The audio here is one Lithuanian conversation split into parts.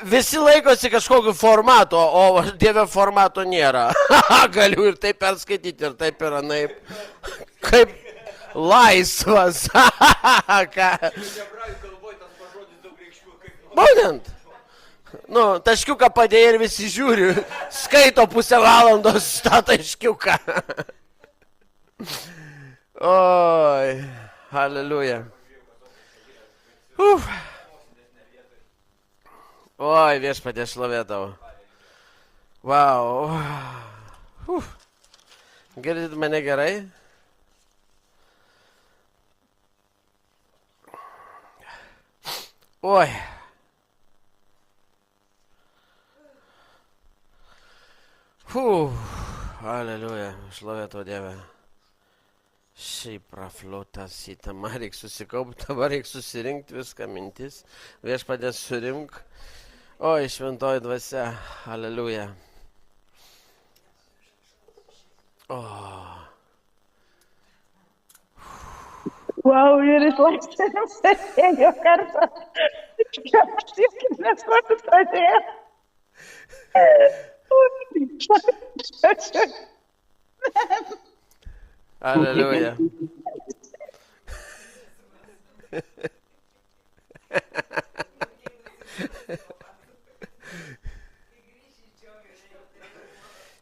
Visi laikosi kažkokio formato, o Dieve formato nėra. Galiu ir taip perskaityti, ir taip ir anaip. Kaip laisvas. Būtent. Nu, taškiuką padėjai ir visi žiūri. Skaito pusę valandos tą taškiuką. Oi, halleluja. Oi, viešpatie šlovė tau. Vau. Girdit mane gerai? Oi. Aleliuja, šlovė tau Dieve. Šiaip prafliuotas į tamą, reikia susikaupti, dabar reikia susirinkti viską mintis. Viešpatė surink. Oi, šventoji dvasia, aleliuja. Wow, ir išlaikstėm sėdėjo kartą. Kaip nesvarbu pradėjo. Aleliuja.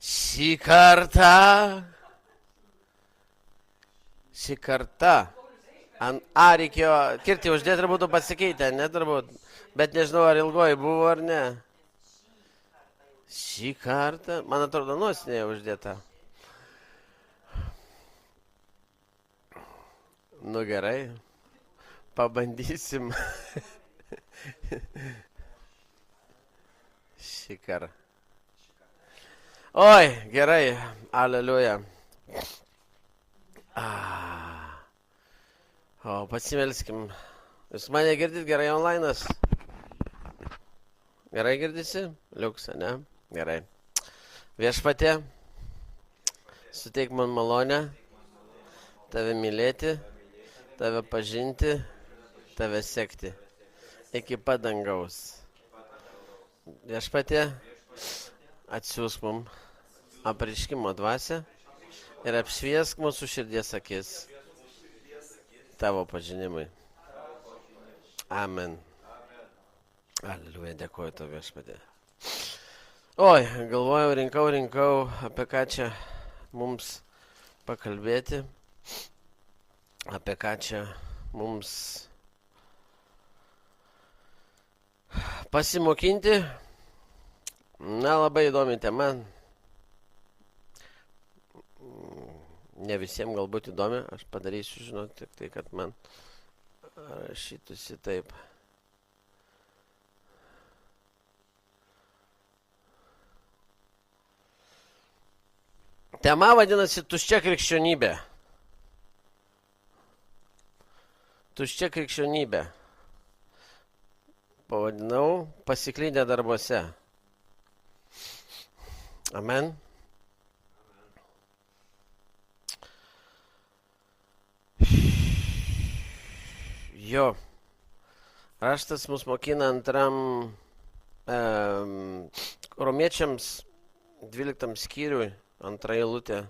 Šį kartą. Reikėjo kirtį uždėti ir būtų pasikeitę, ne turbūt. Bet nežinau, ar ilgoji buvo ar ne. Šį kartą, man atrodo, nosinėje uždėta. Nu gerai, pabandysim. Šį kartą. Oi, gerai, aleliuja. O, pasimelskim. Jūs mane girdit gerai online'as? Gerai girdisi? Liuks, ne? Gerai. Viešpatie, suteik man malonę, tave mylėti, tave pažinti, tave sekti. Iki pat dangaus. Viešpatie, atsiųsk mum apreiškimo dvasią ir apšviesk mūsų širdies akis tavo pažinimui. Amen. Aleliuja, dėkoju tau viešpatie. Oi, galvojau, rinkau, apie ką čia mums pakalbėti, apie ką čia mums pasimokinti. Na, labai įdomi tema. Ne visiems galbūt įdomi, aš padarysiu, žinot, tik tai, kad man rašytųsi taip. Tema vadinasi tuščia krikščionybė. Tuščia krikščionybė. Pavadinau pasiklydę darbuose. Amen. Jo. Raštas mus mokina antram romiečiams 12 skyriui, antra eilutė.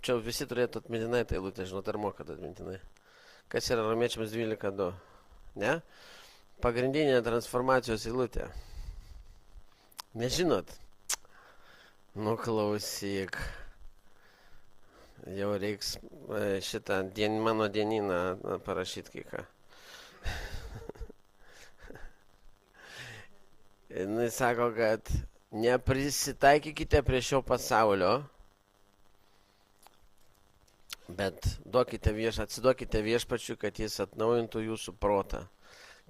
Čia visi turėtų atmintinai tą eilutę, žinot, ar mokat atmintinai. Kas yra romiečiams 12:2? Ne? Pagrindinė transformacijos eilutė. Nežinot? Nu, klausyk. Jau reiks šitą mano dienyną parašyti kai ką. Jis sako, kad neprisitaikykite prie šio pasaulio, bet atsiduokite viešpačiui, kad jis atnaujintų jūsų protą,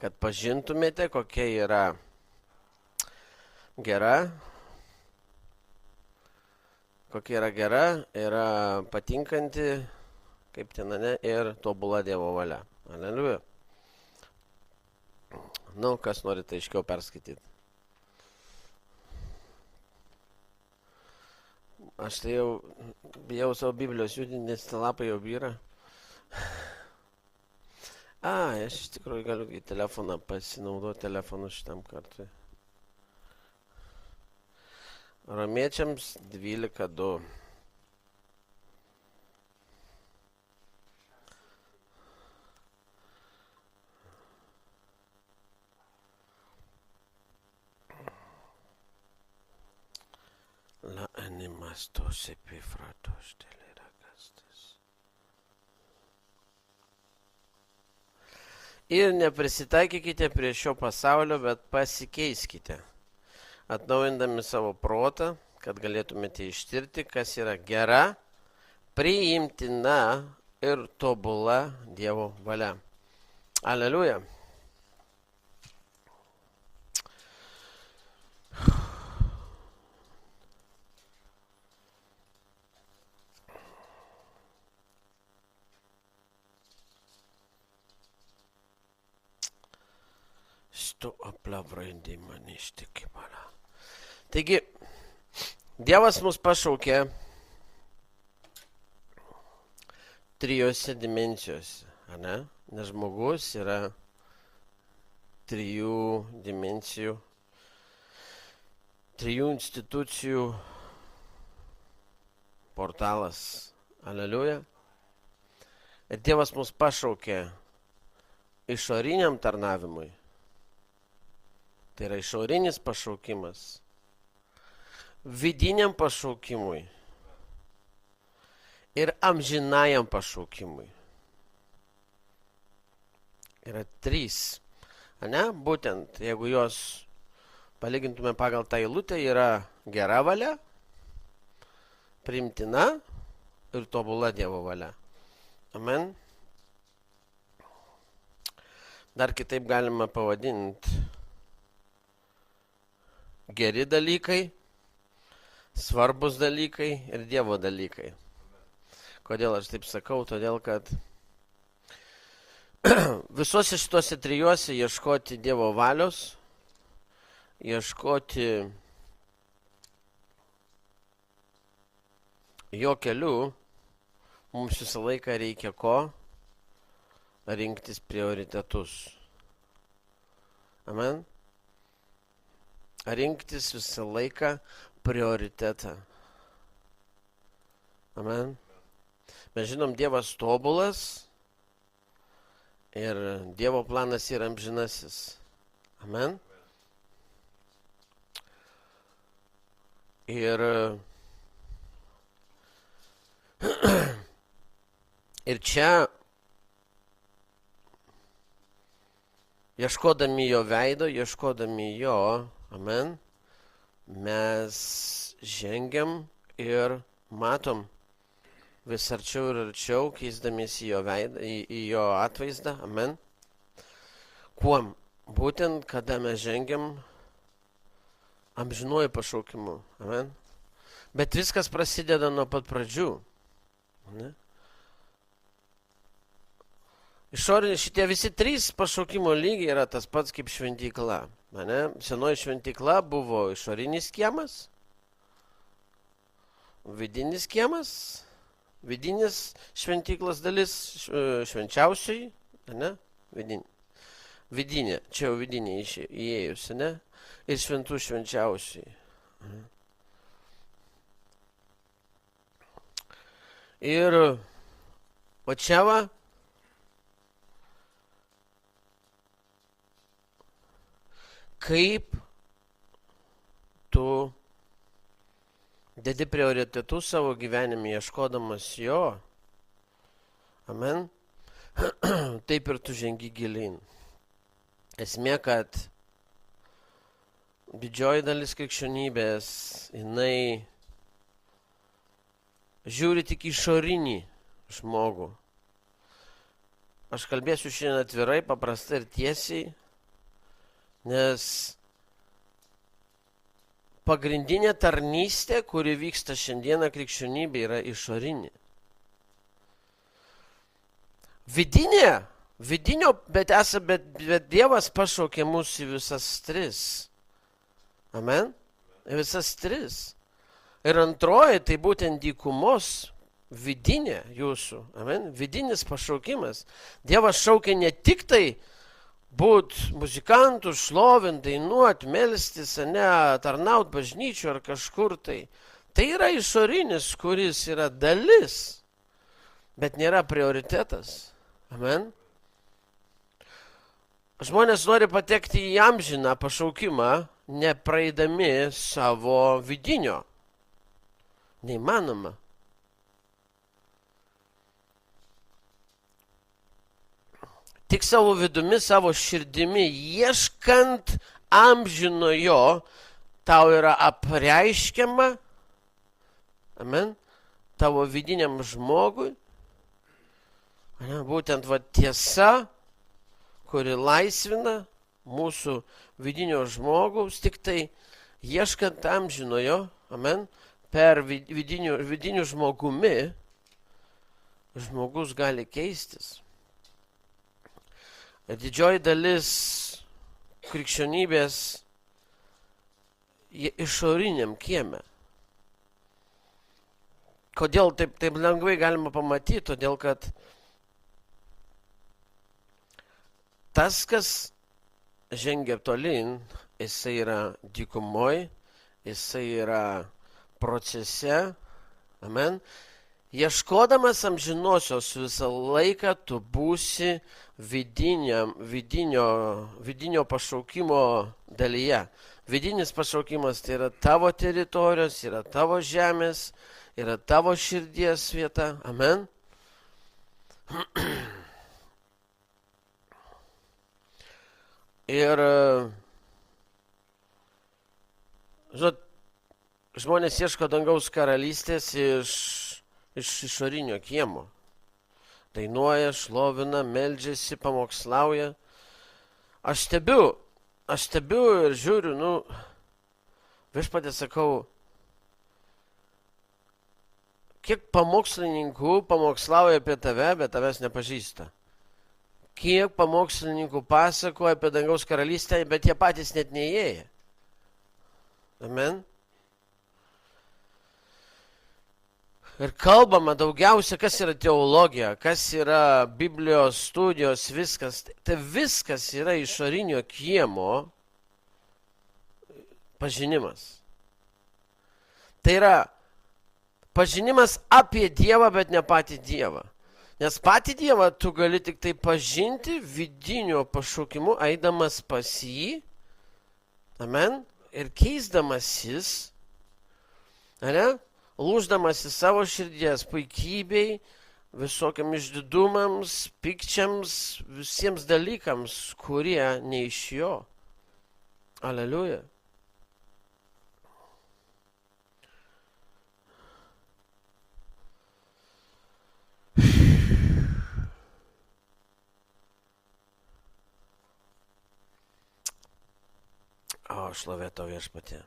kad pažintumėte, kokia yra gera, yra patinkanti, kaip tenane, ir tobula Dievo valia. Aleliuja. Nu, kas nori tai aiškiau perskaityti. Aš tai jau bijau savo Biblijos judinti, nes tie lapai jau byra. Aš iš tikrųjų galiu į telefoną pasinaudoti telefonu šitam kartui. Romiečiams 12:2. La animas tos epifratos teleragastas. Ir neprisitaikykite prie šio pasaulio, bet pasikeiskite, atnaujindami savo protą, kad galėtumėte ištirti, kas yra gera, priimtina ir tobula Dievo valia. Aleliuja. Taigi, Dievas mus pašaukė trijose dimensijose, ne? Nes žmogus yra trijų dimensijų, trijų institucijų portalas. Aleliuja. Ir Dievas mus pašaukė išoriniam tarnavimui. Tai yra išorinis pašaukimas. Vidiniam pašaukimui. Ir amžinajam pašaukimui. Yra trys. Ne? Būtent, jeigu jos palygintume pagal tą eilutę, yra gera valia, priimtina ir tobula Dievo valia. Amen. Dar kitaip galima pavadinti geri dalykai, svarbus dalykai ir Dievo dalykai. Kodėl aš taip sakau? Todėl, kad visuose šituose trijuose ieškoti Dievo valios, ieškoti jo kelių, mums visą laiką reikia ko? Rinktis prioritetus. Amen. Rinktis visą laiką prioritetą. Amen. Mes žinom, Dievas tobulas ir Dievo planas yra amžinasis. Amen. Ir čia ieškodami jo veido, ieškodami jo, amen, mes žengiam ir matom vis arčiau ir arčiau, keisdamiesi jo veidą, į jo atvaizdą, amen. Kuom? Būtent, kada mes žengiam amžinuoju pašaukimu, amen. Bet viskas prasideda nuo pat pradžių, ne? Išorinis šitie visi trys pašaukimo lygiai yra tas pats kaip šventykla. Ne? Senoji šventykla buvo išorinis kiemas, vidinis kiemas, vidinis šventyklos dalis švenčiausiai, ne? Vidinė, čia jau vidinė įėjusi, ne? Ir šventų švenčiausiai. Ir o čia va, kaip tu dedi prioritetus savo gyvenime ieškodamas jo, amen, taip ir tu žengi gilin. Esmė, kad didžioji dalis krikščionybės, jinai žiūri tik išorinį žmogų. Aš kalbėsiu šiandien atvirai, paprastai ir tiesiai, nes pagrindinė tarnystė, kuri vyksta šiandieną krikščionybė, yra išorinė. Vidinio, bet Dievas pašaukė mus į visas tris. Amen? Į visas tris. Ir antroji, tai būtent dykumos vidinė jūsų, amen, vidinis pašaukimas. Dievas šaukia ne tik tai būt muzikantų, šlovint, dainuot, melstis, ne, tarnaut bažnyčių ar kažkur tai. Tai yra išorinis, kuris yra dalis, bet nėra prioritetas. Amen. Žmonės nori patekti į amžiną pašaukimą, nepraeidami savo vidinio. Neįmanoma. Tik savo vidumi, savo širdimi, ieškant amžinojo, tau yra apreiškiama, amen, tavo vidiniam žmogui, būtent tiesa, kuri laisvina mūsų vidinio žmogaus, tik tai ieškant amžinojo, amen, per vidinių žmogumi, žmogus gali keistis. Didžioji dalis krikščionybės išoriniam kieme. Kodėl taip lengvai galima pamatyti? Todėl, kad tas, kas žengia tolyn, jisai yra dykumoj, jisai yra procese, amen. Ieškodamas amžinosios visą laiką tu būsi vidinio pašaukimo dalyje. Vidinis pašaukimas tai yra tavo teritorijos, yra tavo žemės, yra tavo širdies vieta. Amen. Ir, žinot, žmonės ieško dangaus karalystės iš išorinio kiemo. Dainuoja, šlovina, meldžiasi, pamokslauja. Aš stebiu ir žiūriu, viešpatie sakau, kiek pamokslininkų pamokslauja apie tave, bet tavęs nepažįsta. Kiek pamokslininkų pasakoja apie dangaus karalystę, bet jie patys net neįėję. Amen. Ir kalbama daugiausia, kas yra teologija, kas yra Biblijos studijos, viskas. Tai viskas yra išorinio kiemo pažinimas. Tai yra pažinimas apie Dievą, bet ne patį Dievą. Nes patį Dievą tu gali tik tai pažinti vidinio pašaukimu, eidamas pas jį, amen, ir keisdamasis, ane? Lūždamas į savo širdies puikybei, visokiam išdidumams, pykčiams, visiems dalykams, kurie ne iš jo. Aleliuja. O, šlovė tau viešpatie.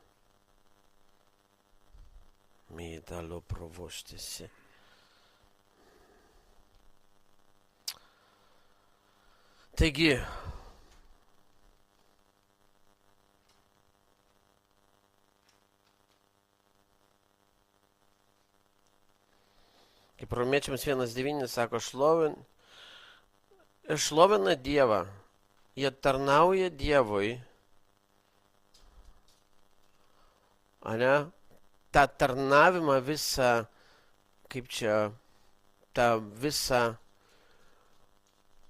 Mi dalo provoštisi. Taigi, kaip Romiečiams 1:9 sako, šlovina Dievą, jie tarnauja Dievui, ane? tą tarnavimą visą, kaip čia, tą visą,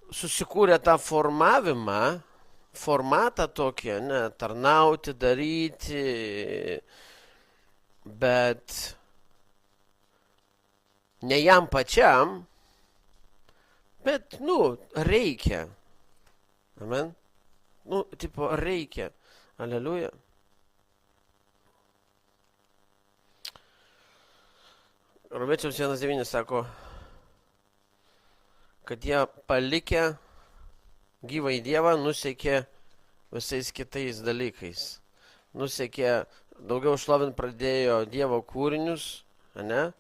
susikūrė tą formavimą, formatą tokį, ne, tarnauti, daryti, bet ne jam pačiam, bet, reikia. Amen. Tipo, reikia. Aleliuja. Romiečiams 1:9 sako, kad jie palikę gyvą į Dievą nusekė visais kitais dalykais. Nusekė, daugiau šlovint pradėjo Dievo kūrinius, ne?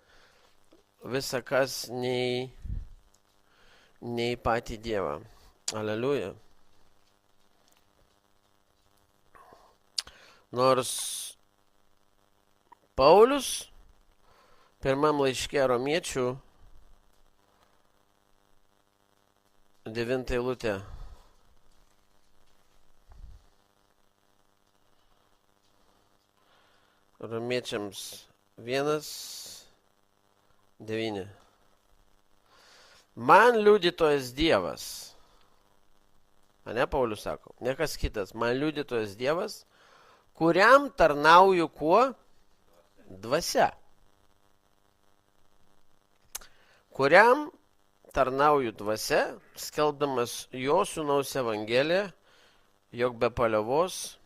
Visa kas nei patį Dievą. Aleliuja. Nors Paulius Pirmam laiške Romiečių 9 eilutė. Romiečiams 1:9. Man liudytojas Dievas. Ane, Paulius sako, ne kas kitas. Man liudytojas Dievas, kuriam tarnauju kuo? Dvasia. Kuriam tarnauju dvasia, skelbdamas jo sūnaus evangeliją, jog be paliovos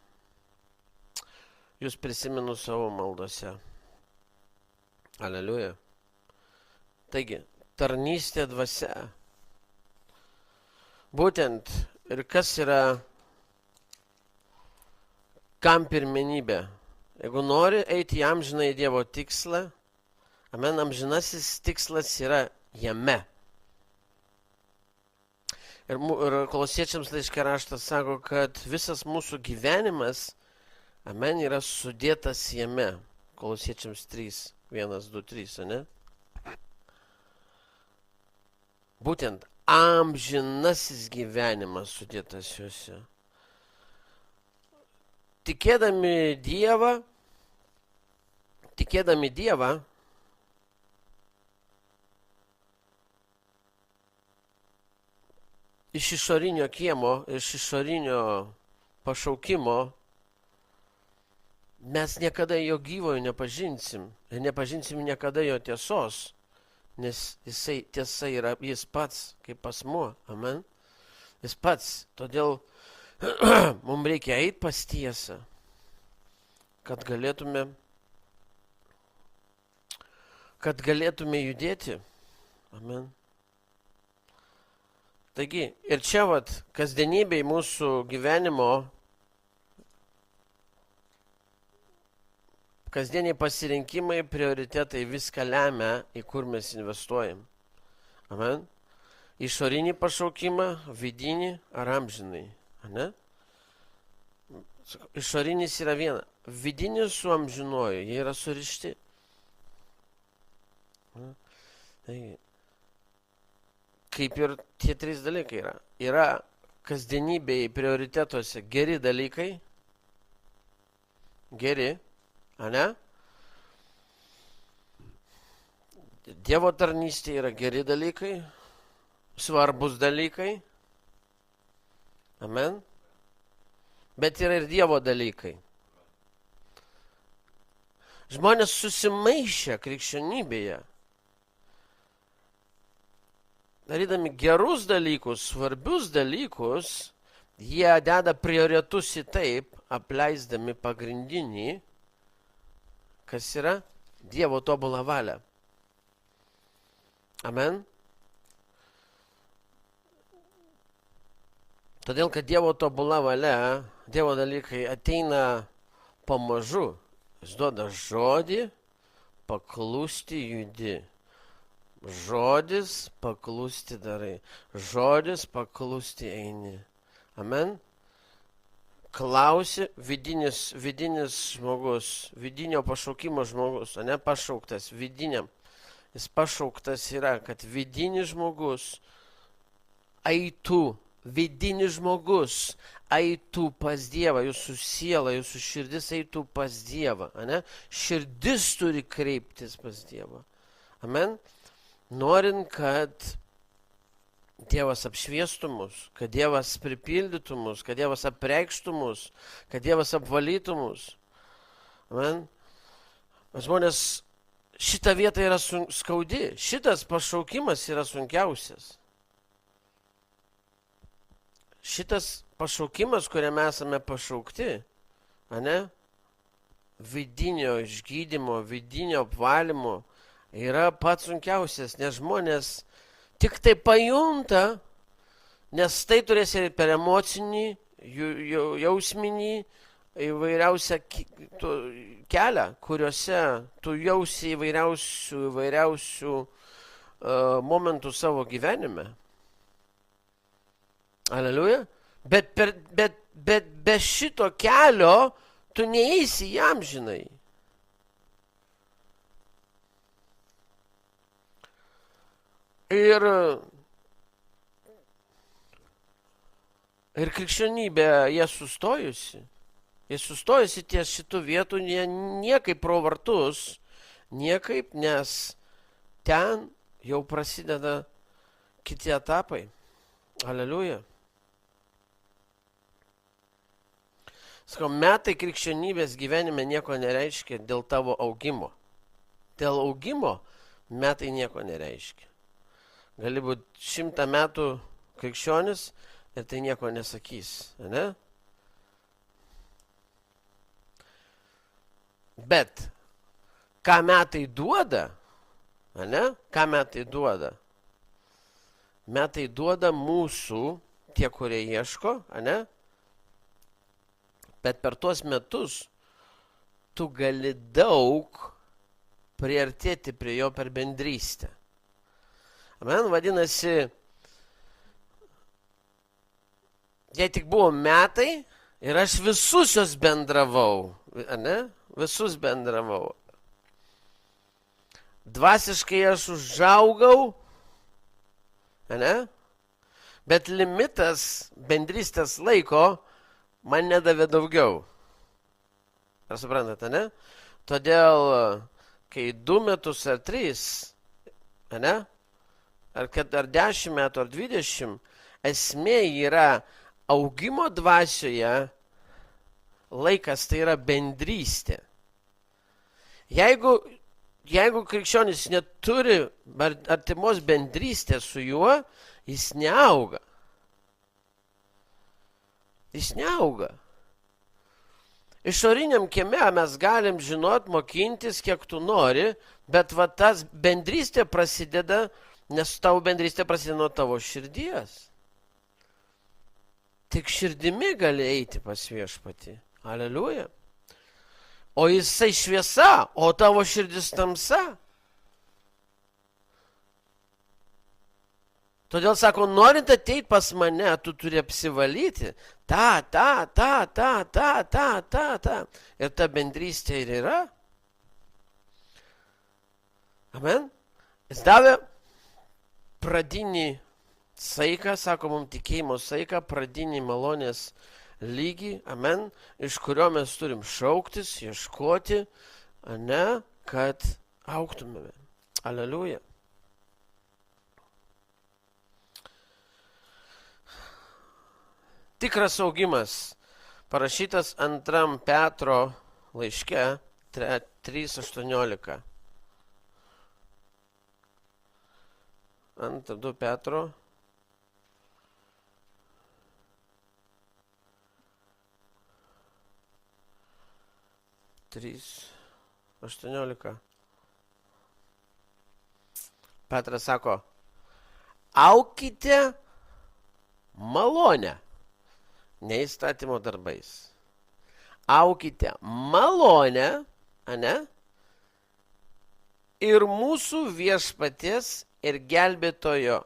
jūs prisimenu savo maldose. Aleliuja. Taigi, tarnystė dvasia. Būtent, ir kas yra, kam pirmenybė. Jeigu nori eiti į amžiną į Dievo tikslą, amen, amžinasis tikslas yra jame. Ir Kolosiečiams laiške raštas sako, kad visas mūsų gyvenimas, amen, yra sudėtas jame. Kolosiečiams 3, 1, 2, 3, ne? Būtent amžinasis gyvenimas sudėtas juose. Tikėdami Dievą, iš išorinio kiemo, iš išorinio pašaukimo, mes niekada jo gyvojo nepažinsim. Ir nepažinsim niekada jo tiesos. Nes jisai tiesa yra jis pats, kaip asmuo. Amen. Jis pats. Todėl mums reikia eiti pas tiesą, kad galėtume judėti. Amen. Taigi, ir čia kasdienybėj mūsų gyvenimo, kasdieniai pasirinkimai, prioritetai viską lemia, į kur mes investuojam. Amen. Išorinį pašaukimą, vidinį ar amžinai. Ane? Išorinis yra viena. Vidinis su amžinuoju, jie yra surišti. Taigi, kaip ir tie trys dalykai yra. Yra kasdienybėje prioritetuose geri dalykai. Geri. Ane? Dievo tarnystė yra geri dalykai. Svarbus dalykai. Amen. Bet yra ir Dievo dalykai. Žmonės susimaišę krikščionybėje. Darydami gerus dalykus, svarbius dalykus, jie deda prioritetus į taip, apleisdami pagrindinį, kas yra Dievo tobulą valią. Amen. Todėl, kad Dievo tobulą valia, Dievo dalykai ateina pamažu. Jis duoda žodį, paklusti judi. Žodis, paklusti darai. Žodis, paklusti eini. Amen. Klausi, vidinis žmogus, vidinio pašaukimo žmogus, o ne pašauktas, vidiniam. Jis pašauktas yra, kad vidinis žmogus eitų, vidinis žmogus eitų pas Dievą, jūsų siela, jūsų širdis eitų pas Dievą, ne? Širdis turi kreiptis pas Dievą. Amen. Norint, kad Dievas apšviestų mus, kad Dievas pripildytų mus, kad Dievas apreikštų mus, kad Dievas apvalytų mus. Amen. Žmonės, šita vieta yra skaudi, šitas pašaukimas yra sunkiausias. Šitas pašaukimas, kuriame esame pašaukti, ane, vidinio išgydymo, vidinio apvalymo, yra pats sunkiausias, nes žmonės tik tai pajunta, nes tai turės ir per emocinį, jausminį, įvairiausią kelią, kuriuose tu jausi įvairiausių momentų savo gyvenime. Aleliuja. Bet be šito kelio tu neįsi į amžinai. Ir, ir krikščionybė, jie sustojusi ties šitų vietų, niekaip pro vartus, niekaip, nes ten jau prasideda kiti etapai. Aleliuja. Sakau, metai krikščionybės gyvenime nieko nereiškia dėl tavo augimo. Dėl augimo metai nieko nereiškia. Gali būti 100 metų krikščionis ir tai nieko nesakys, ne? Bet ką metai duoda, ne? Ką metai duoda? Metai duoda mūsų, tie, kurie ieško, ne? Bet per tuos metus tu gali daug priartėti prie jo per bendrystę. Amen, vadinasi, jei tik buvo metai ir aš visus jos bendravau, ne? Visus bendravau. Dvasiškai aš užaugau, ne? Bet limitas bendrystės laiko man nedavė daugiau. Ar suprantate, ne? Todėl, kai 2 metus ar 3, ne? Ar 10 metų ar 20, esmė yra augimo dvasioje, laikas tai yra bendrystė. Jeigu krikščionis neturi artimos bendrystės su juo, jis neauga. Jis neauga. Išoriniam kieme mes galim žinot, mokintis, kiek tu nori, bet va tas bendrystė prasideda, nes tavo bendrystė prasideda nuo tavo širdies. Tik širdimi gali eiti pas viešpatį. Aleliuja. O jisai šviesa, o tavo širdis tamsa. Todėl sako, norint ateiti pas mane, tu turi apsivalyti. Ta. Ir ta bendrystė ir yra. Amen. Jis davė pradinį saiką, sako mums tikėjimo saiką, pradinį malonės lygį, amen, iš kurio mes turim šauktis, ieškoti, ne, kad augtumėme. Aleliuja. Tikras augimas, parašytas 2 Petro laiške 3:18. 2 Petro 3:18. Petras sako, aukite malonę, ne įstatymo darbais. Aukite malonę, ane? Ir mūsų viešpaties ir gelbėtojo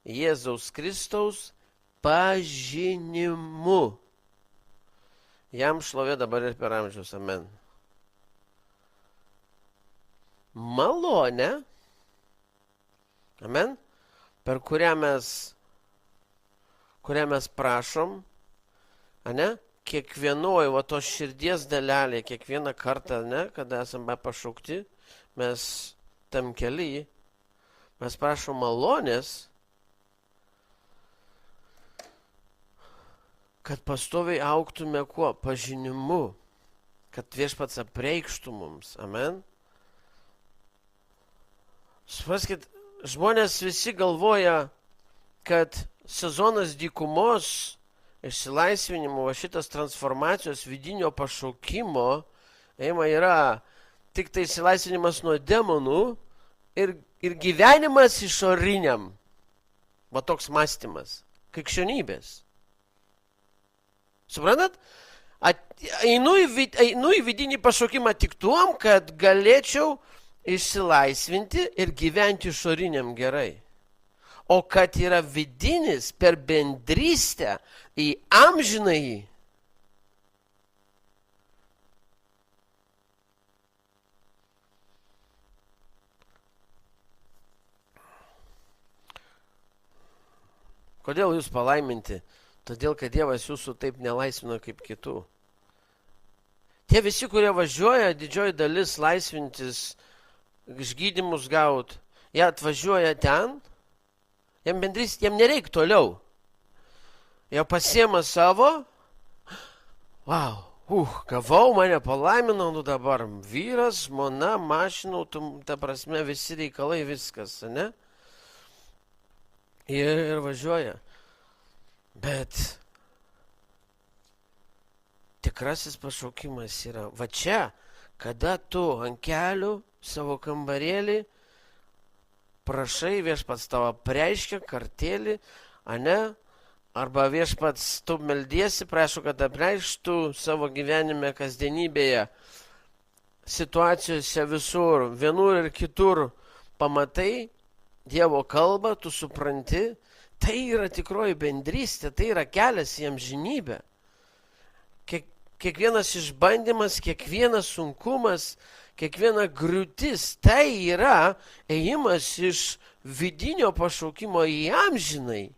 Jėzaus Kristaus pažinimu. Jam šlovė dabar ir per amžius, amen. Malonė, amen, per kurią mes prašom, ane, kiekvienoj, va tos širdies dalelė, kiekvieną kartą, ne, kada esame pašaukti, mes tam kely, mes prašom malonės, kad pastoviai augtume kuo? Pažinimu, kad viešpats apreikštų mums, amen. Supraskit, žmonės visi galvoja, kad sezonas dykumos, išsilaisvinimo, šitas transformacijos vidinio pašaukimo, yra tik tai išsilaisvinimas nuo demonų ir gyvenimas išoriniam. Va toks mąstymas. Krikščionybės. Suprantat? Einu į vidinį pašaukimą tik tuom, kad galėčiau išsilaisvinti ir gyventi išoriniam gerai. O kad yra vidinis per bendrystę į amžinąjį. Kodėl jūs palaiminti? Todėl, kad Dievas jūsų taip nelaisvina kaip kitų. Tie visi, kurie važiuoja, didžioji dalis laisvintis, išgydymus gaut, jie atvažiuoja ten, jam nereik toliau. Jie pasiema savo, gavau, mane palaimino, dabar vyras, žmona, mašina, ta prasme, visi reikalai, viskas, ne? Ir važiuoja. Bet tikrasis pašaukimas yra va čia, kada tu ant kelių savo kambarėlį prašai, viešpats tavo preiškia kartėlį, ane? Arba viešpats tu meldiesi, prašau, kad apreištų savo gyvenime, kasdienybėje, situacijose visur, vienur ir kitur pamatai Dievo kalbą, tu supranti, tai yra tikroji bendrystė, tai yra kelias į amžinybę. Kiekvienas išbandymas, kiekvienas sunkumas, kiekviena griūtis, tai yra ėjimas iš vidinio pašaukimo į amžinai.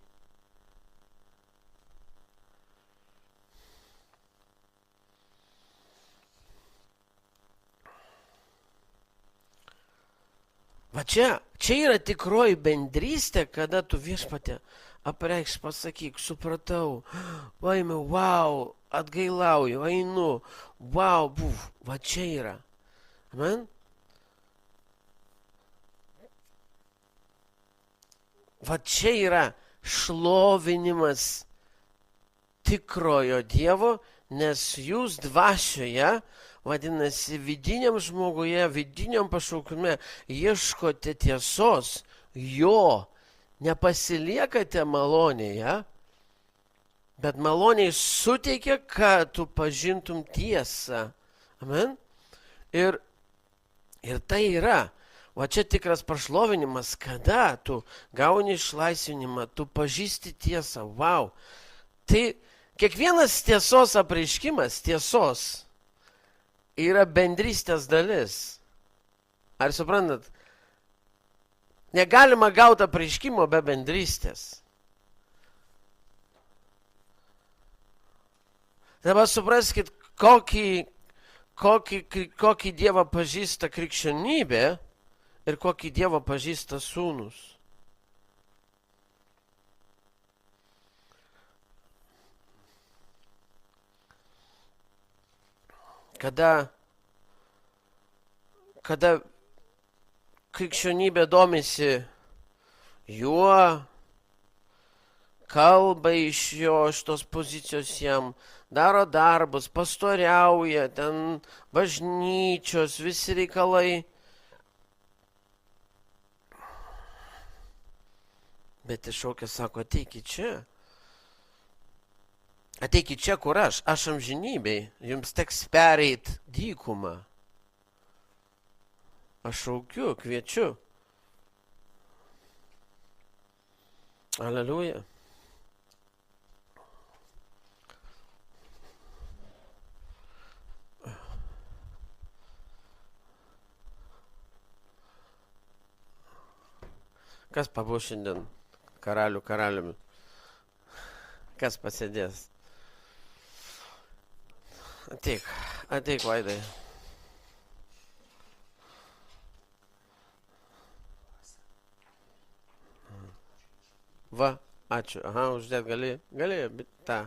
Va čia yra tikroji bendrystė, kada tu viešpatė apreikš, pasakyk, supratau, paėmiau, atgailauju, einu, va čia yra. Amen? Va čia yra šlovinimas tikrojo Dievo, nes jūs dvasioje, vadinasi, vidiniam žmoguje, vidiniam pašaukime ieškote tiesos, jo, nepasiliekate malonėje, bet maloniai suteikia, kad tu pažintum tiesą. Amen? Ir tai yra, va čia tikras pašlovinimas, kada tu gauni išlaisvinimą, tu pažįsti tiesą, Tai kiekvienas tiesos apreiškimas, tiesos, yra bendrystės dalis. Ar suprantat? Negalima gauti apreiškimo be bendrystės. Dabar supraskit, kokį Dievą pažįsta krikščionybė ir kokį Dievą pažįsta sūnus. Kada krikščionybė domisi juo, kalba iš jo, iš tos pozicijos jam, daro darbus, pastoriauja, ten bažnyčios, visi reikalai. Bet iššaukė, sako, ateikit čia. Ateikit čia, kur aš amžinybei, jums teks pereit dykumą. Aš šaukiu, kviečiu. Aleliuja. Kas pabus šiandien karaliumi? Kas pasėdės? Ateik, Vaidai. Va, ačiū. Aha, uždėt galėjo, bet tą.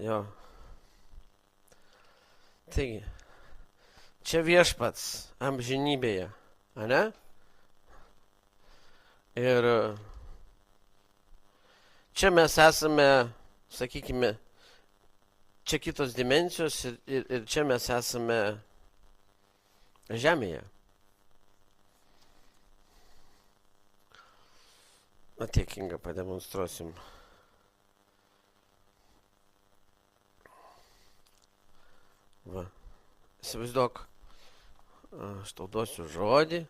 Jo. Taigi, čia viešpats amžinybėje, ane? Ir čia mes esame, sakykime, čia kitos dimensijos ir čia mes esame žemėje. Ateik, Inga, pademonstruosim. Va. Įsivaizduok, aš tau duosiu žodį.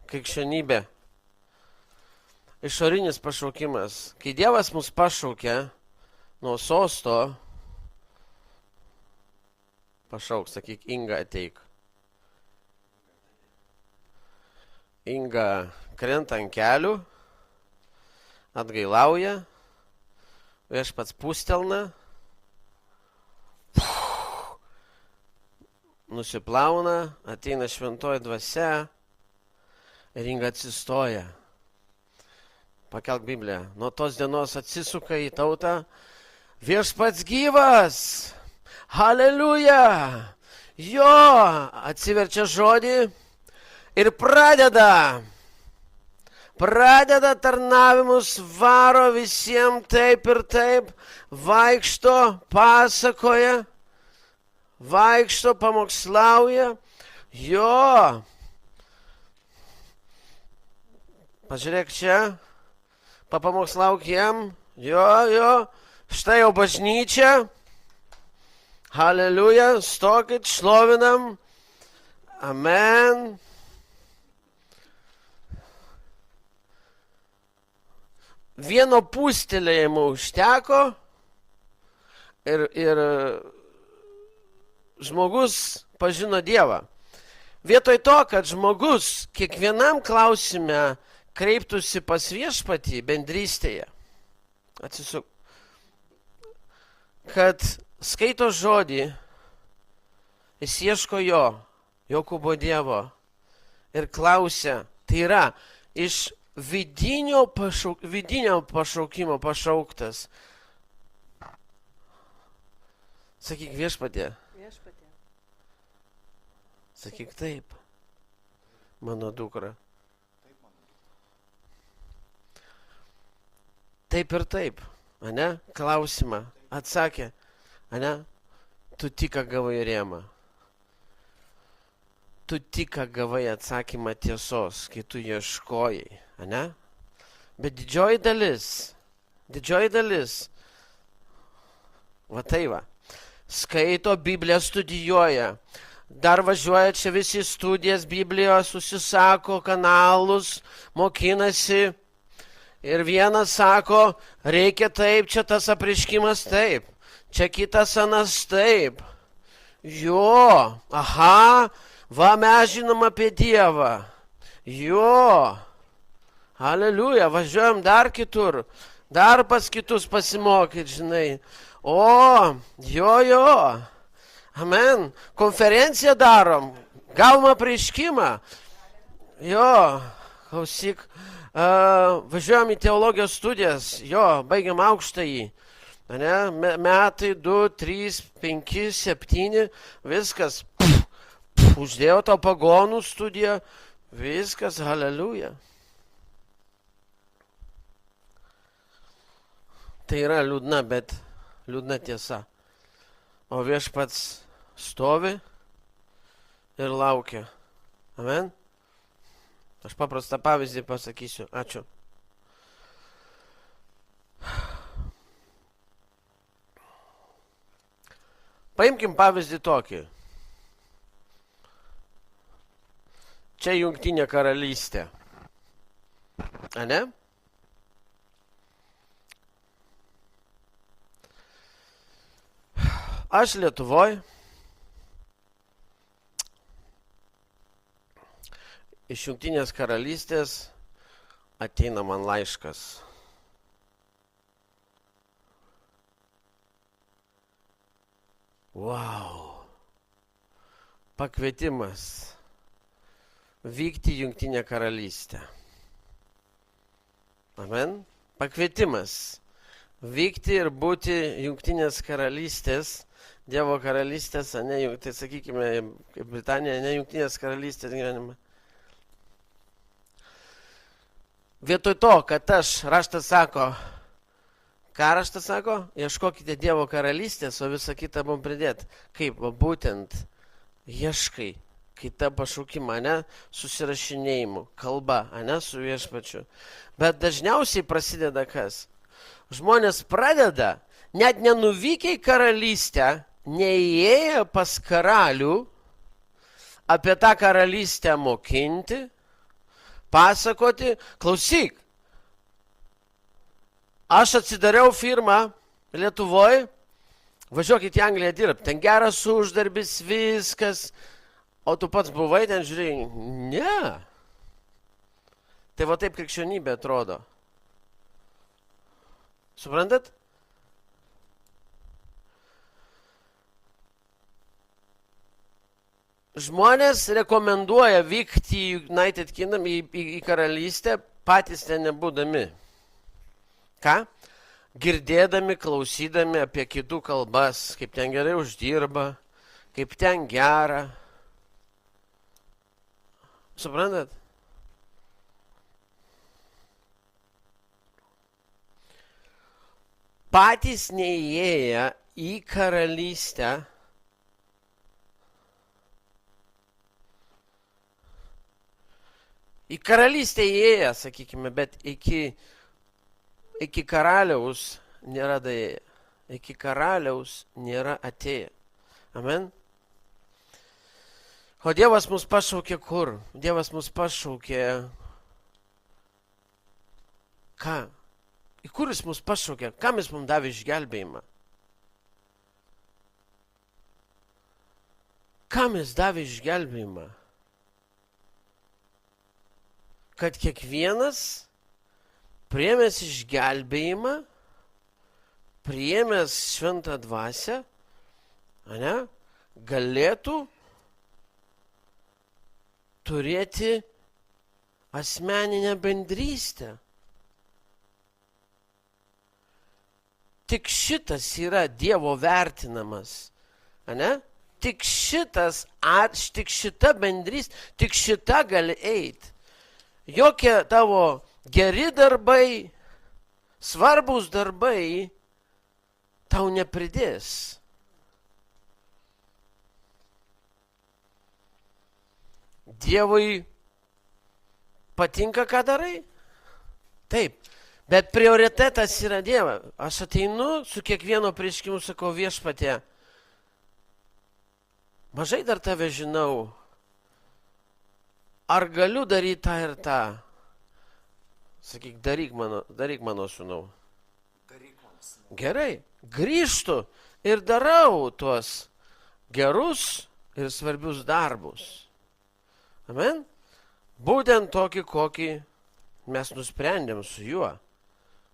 Krikščionybė. Išorinis pašaukimas. Kai Dievas mus pašaukia nuo sosto, Pašauk, sakyk, Inga ateik. Inga krenta ant kelių, atgailauja, viešpats pūstelna, nusiplauna, ateina šventoji dvasia ir Inga atsistoja. Pakelk Bibliją. Nuo tos dienos atsisuka į tautą. Viešpats gyvas. Haleliuja. Jo, atsiverčia žodį ir pradeda tarnavimus, varo visiems taip ir taip, vaikšto, pasakoja, vaikšto, pamokslauja. Jo. Pažiūrėk čia. Papamokslauk jiem, jo, štai jau bažnyčia, haleliuja, stokit, šlovinam, amen. Vieno pūstelėjimo užteko ir žmogus pažino Dievą. Vietoj to, kad žmogus kiekvienam klausime kreiptųsi pas viešpatį bendrystėje. Atsisuk. Kad skaito žodį, jis ieško jo, Jokūbo Dievo ir klausia, tai yra iš vidinio pašaukimo pašauktas. Sakyk viešpatie. Sakyk taip, mano dukra. Taip ir taip, ane? Klausimą atsakė, ane? Tu tik gavai rėmą. Tu tik gavai atsakymą tiesos, kai tu ieškojai, ane? Bet didžioji dalis, va tai va, skaito Bibliją, studijuoja, dar važiuoja čia visi studijas Biblijos, susisako kanalus, mokinasi. Ir vienas sako, reikia taip, čia tas apreiškimas taip, čia kitas anas taip. Jo, aha, va mes žinom apie Dievą. Jo, haleliuja, važiuojam dar kitur, dar pas kitus pasimokyti, žinai. O, jo, amen, konferenciją darom, gavom apreiškimą. Jo, klausyk. Važiuojam į teologijos studijas, jo, baigiam aukštąjį, metai, 2, 3, 5, 7, viskas, uždėjau tau pagonų studiją, viskas, haleliuja. Tai yra liūdna, bet liūdna tiesa. O viešpats stovi ir laukia. Amen. Aš paprastą pavyzdį pasakysiu. Ačiū. Paimkim pavyzdį tokį. Čia Jungtinė karalystė. Ane? Aš Lietuvoj. Iš Jungtinės karalystės ateina man laiškas. Wow. Pakvietimas vykti į Jungtinę karalystę. Amen. Pakvietimas vykti ir būti Jungtinės karalystės, Dievo karalystės, ne, tai sakykime, Britanija, ne Jungtinės karalystės gyvenimą. Vietoj to, kad raštas sako, ką raštas sako, ieškokite Dievo karalystės, o visą kitą mums pridėti. Kaip, būtent, ieškai kitą pašaukimą, ne, susirašinėjimu, kalba, ne, su viešpačiu. Bet dažniausiai prasideda kas? Žmonės pradeda, net nenuvykę į karalystę, neįėję pas karalių, apie tą karalystę mokinti, pasakoti, klausyk, aš atsidariau firmą Lietuvoje, Važiuokit į Angliją dirbti, ten geras uždarbis, viskas. O tu pats buvai ten, žiūrėjai, ne. Tai va taip krikščionybė atrodo. Suprantat? Žmonės rekomenduoja vykti į United Kingdom, į karalystę, patys ten nebūdami. Ką? Girdėdami, klausydami apie kitų kalbas, kaip ten gerai uždirba, kaip ten gera. Suprantat? Patys neįėję į karalystę, į karalystę įėję, sakykime, bet iki karaliaus nėra daėję. Iki karaliaus nėra atėję. Amen. O Dievas mus pašaukė kur? Dievas mus pašaukė ką? Į kur jis mus pašaukė? Kam jis mums davė išgelbėjimą? Kam jis davė išgelbėjimą? Kad kiekvienas priėmęs išgelbėjimą, priėmęs šventą dvasią, galėtų turėti asmeninę bendrystę. Tik šitas yra Dievo vertinamas. Tik šita bendrystė, tik šita gali eiti. Jokie tavo geri darbai, svarbus darbai tau nepridės. Dievui patinka, ką darai? Taip. Bet prioritetas yra Dievas. Aš ateinu su kiekvieno prieškimu, sakau, Viešpatie, mažai dar tave žinau. Ar galiu daryti tą ir tą? Sakyk, daryk mano sūnau. Gerai, grįžtu ir darau tuos gerus ir svarbius darbus. Amen? Būtent tokį, kokį mes nusprendėm su juo.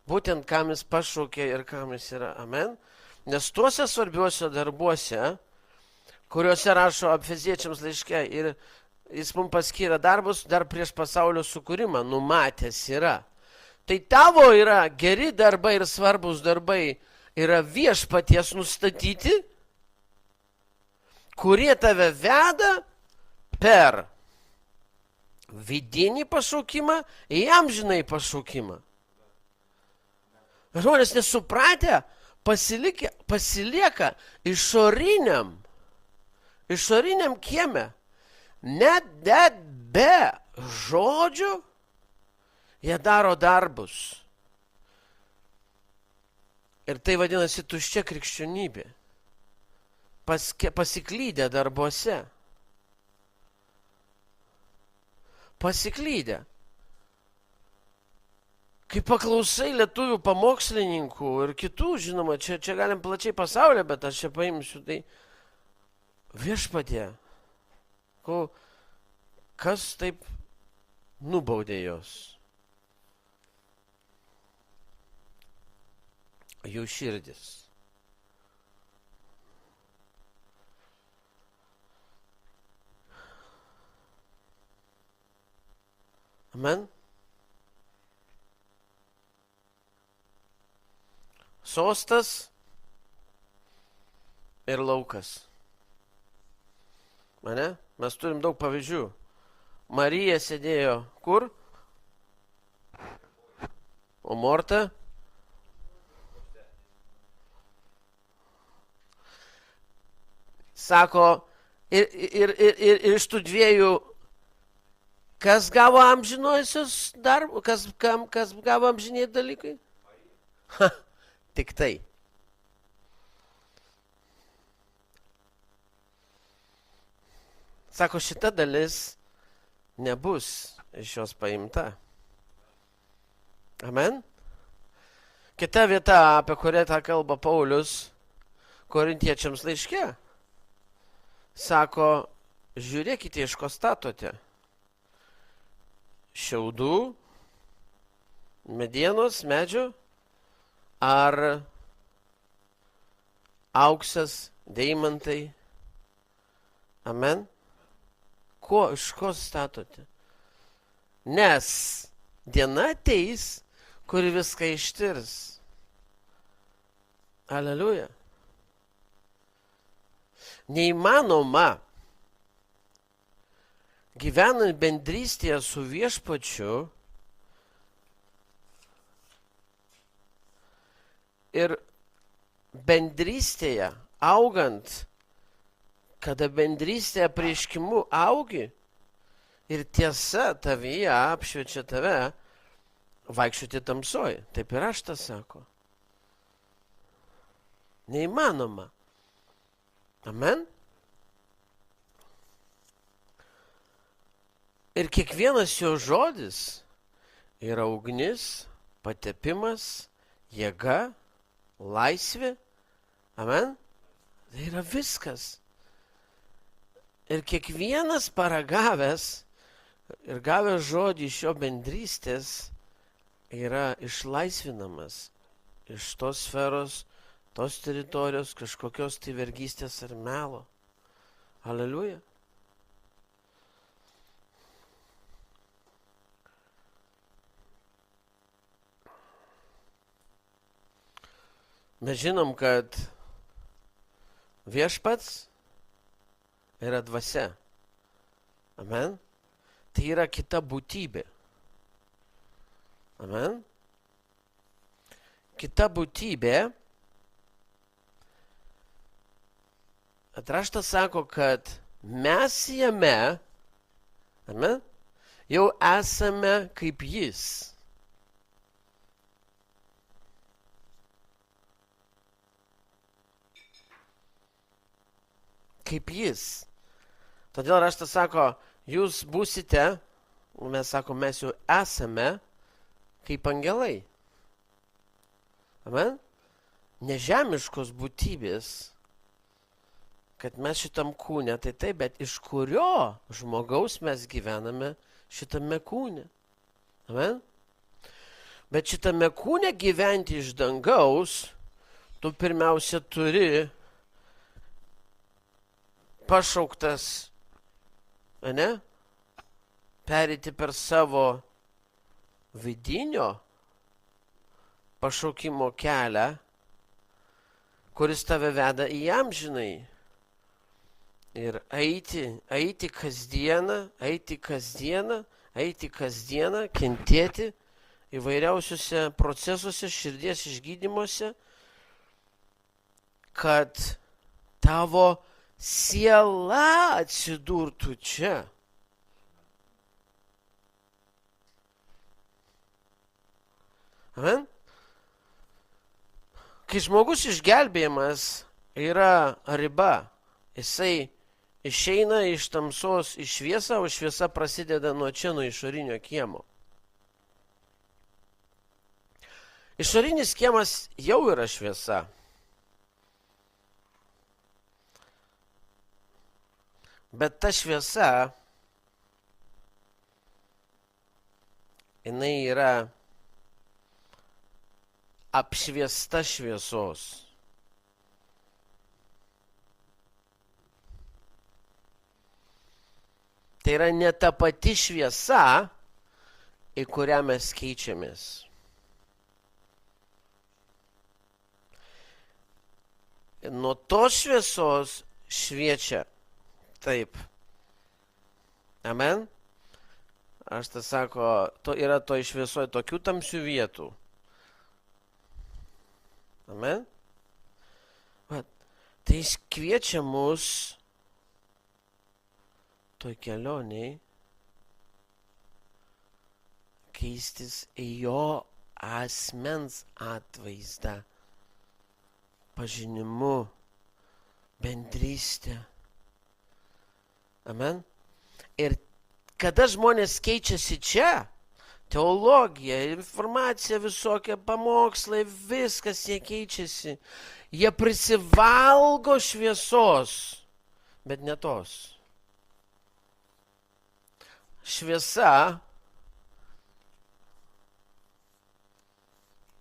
Būtent kam jis pašaukė ir kam jis yra. Amen? Nes tuose svarbiuose darbuose, kuriuose rašo Efeziečiams laiške, ir jis mums paskyrė darbus dar prieš pasaulio sukūrimą, numatęs yra. Tai tavo yra geri darbai ir svarbus darbai, yra Viešpaties nustatyti, kurie tave veda per vidinį pašaukimą į amžinąjį pašaukimą. Žmonės nesupratę pasilieka išoriniam kieme. Net be žodžių jie daro darbus. Ir tai vadinasi tuščia krikščionybė. Pasiklydę darbuose. Pasiklydę. Kai paklausai lietuvių pamokslininkų ir kitų, žinoma, čia galim plačiai pasaulyje, bet aš čia paimsiu, tai Viešpatie, kas taip nubaudė jos? Jų širdis. Amen. Sostas ir laukas. Mes turim daug pavyzdžių. Marija sėdėjo kur? O Morta? Sako, ir iš tų dviejų, kas gavo amžinosios darbų, kas gavo amžiniai dalykai? Tik tai. Sako, šita dalis nebus iš jos paimta. Amen? Kita vieta, apie kurią tą kalba Paulius, Korintiečiams laiške. Sako, žiūrėkite, iš ko statote. Šiaudų, medienos, medžio, ar auksas, deimantai. Amen. Iš ko statote? Nes diena ateis, kuri viską ištirs. Aleliuja. Neįmanoma gyvenant bendrystėje su viešpačiu ir bendrystėje augant, kada bendrystėje prieškimu augi ir tiesa tavyje apšviečia tave, vaikščioti tamsoj. Taip ir raštas sako. Neįmanoma. Amen. Ir kiekvienas jo žodis yra ugnis, patepimas, jėga, laisvė. Amen. Tai yra viskas. Ir kiekvienas paragavęs ir gavęs žodį iš jo bendrystės yra išlaisvinamas iš tos sferos, tos teritorijos, kažkokios tai vergystės ar melo. Aleliuja. Mes žinom, kad viešpats yra dvasia. Amen. Tai yra kita būtybė. Amen. Kita būtybė. Atraštas sako, kad mes jame, amen, jau esame kaip jis. Kaip jis. Todėl raštas sako, jūs būsite, mes sako, mes jau esame kaip angelai. Amen? Nežemiškos būtybės, kad mes šitam kūne, tai taip, bet iš kurio žmogaus mes gyvename šitame kūne. Amen? Bet šitame kūne gyventi iš dangaus, tu pirmiausia turi pašauktas, ne? Pereiti per savo vidinio pašaukimo kelią, kuris tave veda į amžinai. Ir eiti kasdieną, kentėti įvairiausiuose procesuose, širdies išgydymuose, kad tavo siela atsidurtų čia. Amen? Kai žmogus išgelbėjimas yra riba, jisai išeina iš tamsos į šviesą, o šviesa prasideda nuo čia, nuo išorinio kiemo. Išorinis kiemas jau yra šviesa. Bet ta šviesa, jinai yra apšviesta šviesos. Tai yra ne ta pati šviesa, į kurią mes keičiamės. Nuo tos šviesos šviečia. Taip. Amen. Aš tai sako, yra to šviesoje tokių tamsių vietų. Amen. Tai jis kviečia mus toj kelioniai keistis į jo asmens atvaizdą, pažinimu, bendrystę. Amen. Ir kada žmonės keičiasi čia, teologija, informacija visokia, pamokslai, viskas jie keičiasi. Jie prisivalgo šviesos, bet ne tos. Šviesa,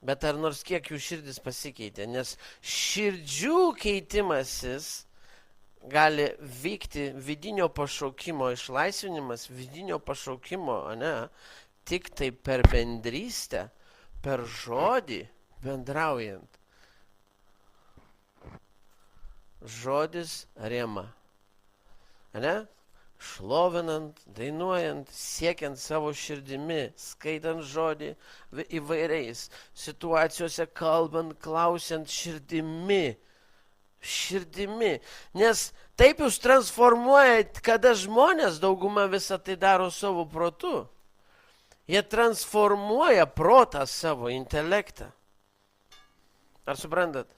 bet ar nors kiek jų širdis pasikeitė, nes širdžių keitimasis gali vykti vidinio pašaukimo išlaisvinimas, vidinio pašaukimo, tik tai per bendrystę, per žodį bendraujant. Žodis rėma. Šlovinant, dainuojant, siekiant savo širdimi, skaitant žodį įvairiais situacijose, kalbant, klausiant širdimi. Nes taip jūs transformuojat, kada žmonės dauguma visą tai daro savo protu. Jie transformuoja protą savo, intelektą. Ar suprantat?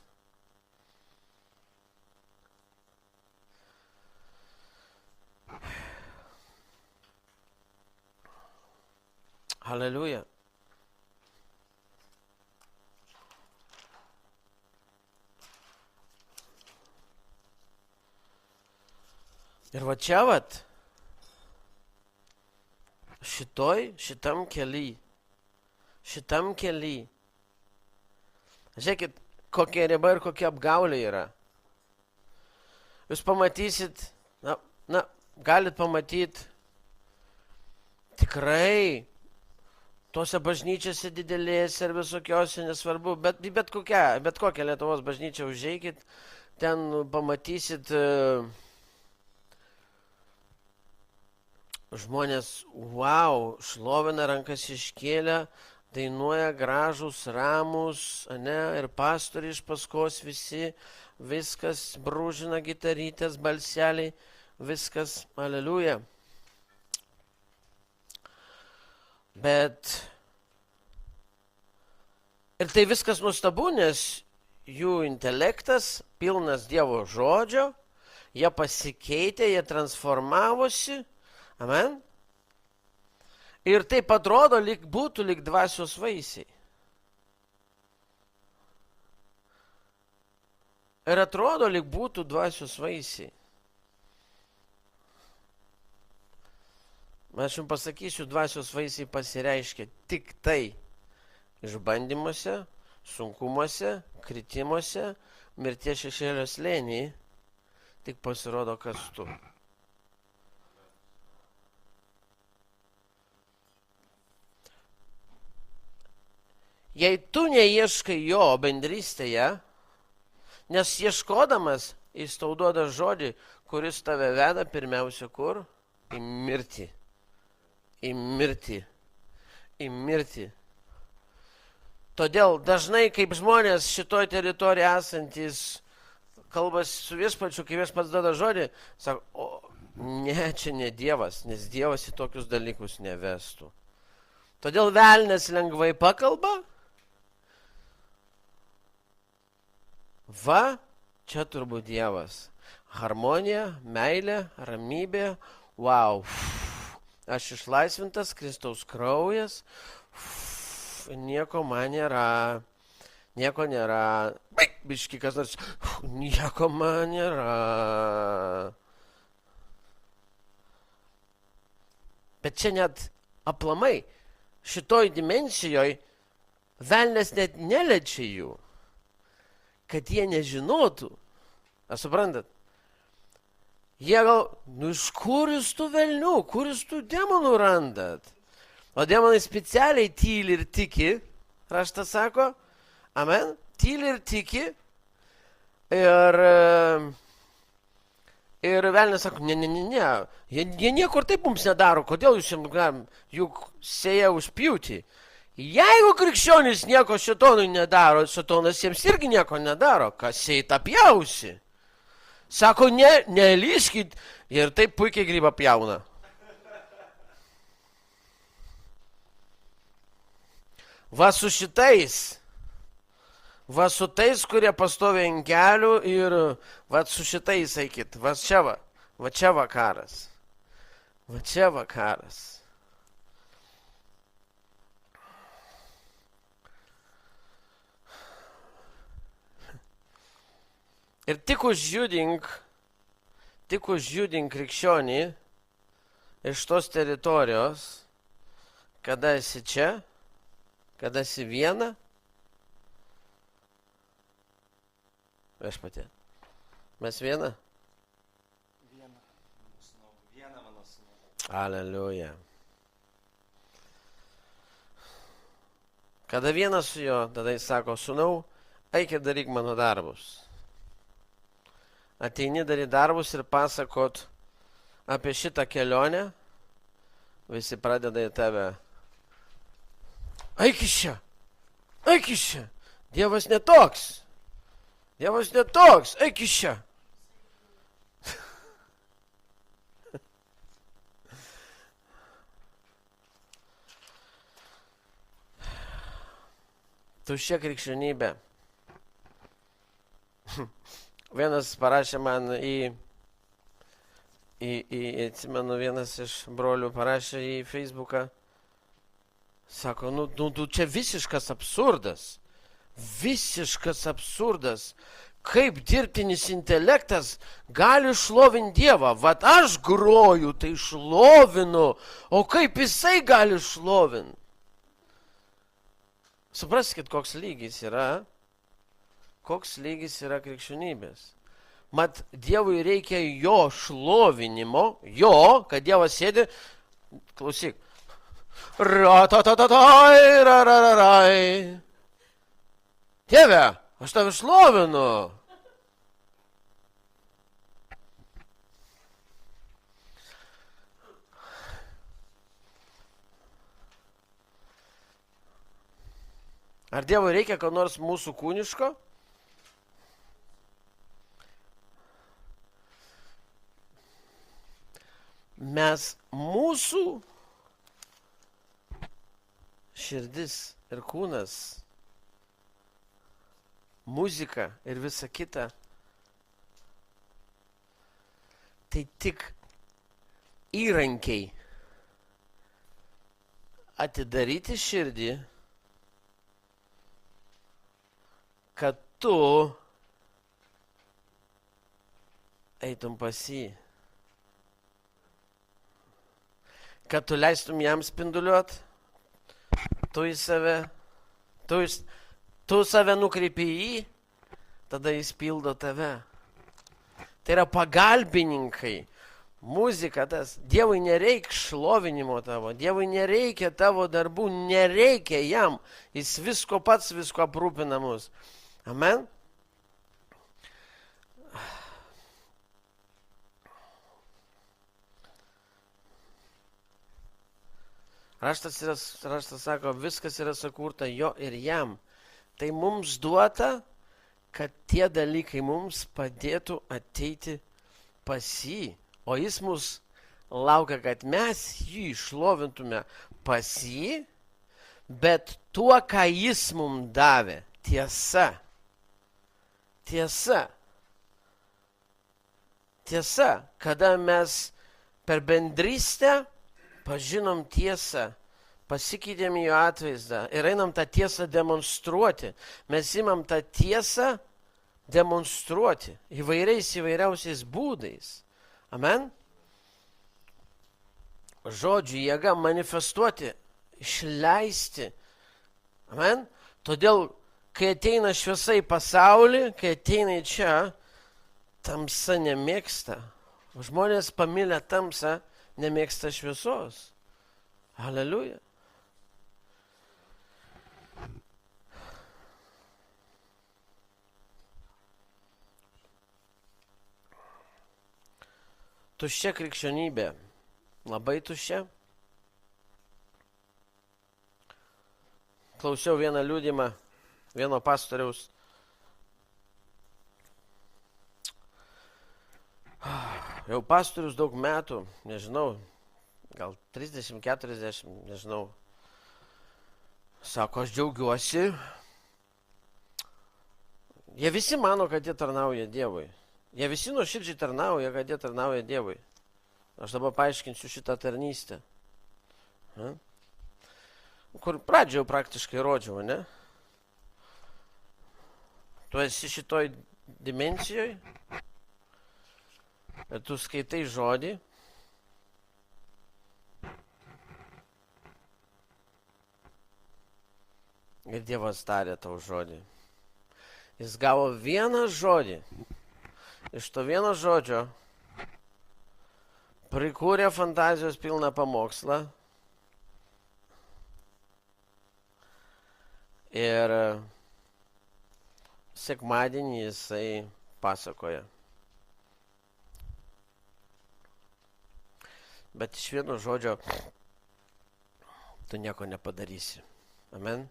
Halleluja. Ir va čia šitam kely. Žiūrėkit, kokia riba ir kokia apgaulė yra. Jūs pamatysit, galit pamatyti tikrai tose bažnyčiose didelėse ir visokiose, nesvarbu, bet kokią Lietuvos bažnyčią užeikit, ten pamatysit žmonės, šlovina, rankas iškėlę, dainuoja gražus, ramus, ir pastoriai iš paskos visi, viskas, brūžina gitarytės, balseliai, viskas, aleliuja. Bet ir tai viskas nuostabu, nes jų intelektas pilnas Dievo žodžio, jie pasikeitė, jie transformavosi, amen. Ir taip atrodo, lyg būtų lyg dvasios vaisiai. Ir atrodo, lyg būtų dvasios vaisiai. Aš jums pasakysiu, dvasios vaisiai pasireiškia tik tai išbandymuose, sunkumuose, kritimuose, mirties šešėlio slėny, tik pasirodo, kas tu. Jei tu neieškai jo bendrystėje, nes ieškodamas jis tau duoda žodį, kuris tave veda pirmiausia kur? Į mirtį. Į mirtį. Todėl dažnai, kaip žmonės šitoj teritorijoje esantis kalbas su viešpačiu, kai viešpats duoda žodį, sako, ne, čia ne Dievas, nes Dievas į tokius dalykus nevestų. Todėl velnias lengvai pakalba. Čia turbūt Dievas. Harmonija, meilė, ramybė, Aš išlaisvintas, Kristaus kraujas, nieko man nėra, biški kas nors, nieko man nėra. Bet čia net aplamai, šitoj dimensijoje, velnias net neliečia jų, kad jie nežinotų. Ar suprantat? Jie gal, iš kur jūs tų velnių, kur jūs tų demonų randat? O demonai specialiai tyli ir tiki, raštas sako, amen, tyli ir tiki, ir velnias sako, ne, jie niekur taip mums nedaro, kodėl jūs jiems galim, juk sėja užpjūti. Jeigu krikščionys nieko šėtonui nedaro, šėtonas jiems irgi nieko nedaro, kas sėja tą pjausi. Sako, nelyskit ir taip puikiai grybą pjauna. Va su tais, kurie pastovi ant kelių ir va su šitais eikit, va čia vakaras. Ir tik užjudink krikščionį iš tos teritorijos, kada esi čia, kada esi viena. Viešpatie, mes viena? Viena mano sūnau. Aleliuja. Kada vienas su juo, tada jis sako, sūnau, eik ir daryk mano darbus. Ateini daryti darbus ir pasakot apie šitą kelionę, visi pradeda į tave. Eik iš čia, eik iš čia, Dievas netoks, eik iš čia. Tuščia krikščionybė. Vienas parašė man atsimenu, vienas iš brolių parašė į Facebooką. Sako, nu čia visiškas absurdas. Kaip dirbtinis intelektas gali šlovinti Dievą. Vat aš groju, tai šlovinu, o kaip jisai gali šlovinti? Supraskit, koks lygis yra krikščionybės. Mat, Dievui reikia jo šlovinimo, kad Dievas sėdi, klausyk, ratatatai, rararai. Dieve, aš tave šlovinu. Ar Dievui reikia ko nors mūsų kūniško? Mūsų širdis ir kūnas, muzika ir visa kita, tai tik įrankiai atidaryti širdį, kad tu eitum pas jį. Kad tu leistum jam spinduliuot, tu į save, tu save nukreipi į jį, tada jis pildo tave. Tai yra pagalbininkai. Muzika tas. Dievui nereikia šlovinimo tavo, Dievui nereikia tavo darbų, nereikia jam. Jis visko aprūpina mus. Amen. Raštas sako, viskas yra sukurta jo ir jam. Tai mums duota, kad tie dalykai mums padėtų ateiti pas jį. O jis mus laukia, kad mes jį šlovintume pas jį, bet tuo, ką jis mums davė, tiesa. Tiesa, kada mes per bendrystę pažinom tiesą, pasikeitėm jo atvaizdą ir einam tą tiesą demonstruoti. Mes imam tą tiesą demonstruoti įvairiausiais būdais. Amen. Žodžių jėga manifestuoti, išleisti. Amen. Todėl, kai ateina šviesa į pasaulį, kai ateina į čia, tamsa nemėgsta. Žmonės pamilę tamsą nemėgsta šviesos. Aleliuja. Tuščia krikščionybė. Labai tuščia. Klausiau vieną liudymą vieno pastoriaus. Jau pastorius daug metų, nežinau, gal 30-40, nežinau. Sako, aš džiaugiuosi. Jie visi mano, kad jie tarnauja Dievui. Jie visi nuoširdžiai tarnauja, kad jie tarnauja Dievui. Aš dabar paaiškinsiu šitą tarnystę. Kur pradžioje praktiškai rodžiau, ne? Tu esi šitoj dimensijoje. Ir tu skaitai žodį. Ir Dievas tarė tau žodį. Jis gavo vieną žodį. Iš to vieno žodžio prikūrė fantazijos pilną pamokslą. Ir sekmadienį jisai pasakoja. Bet iš vieno žodžio tu nieko nepadarysi. Amen.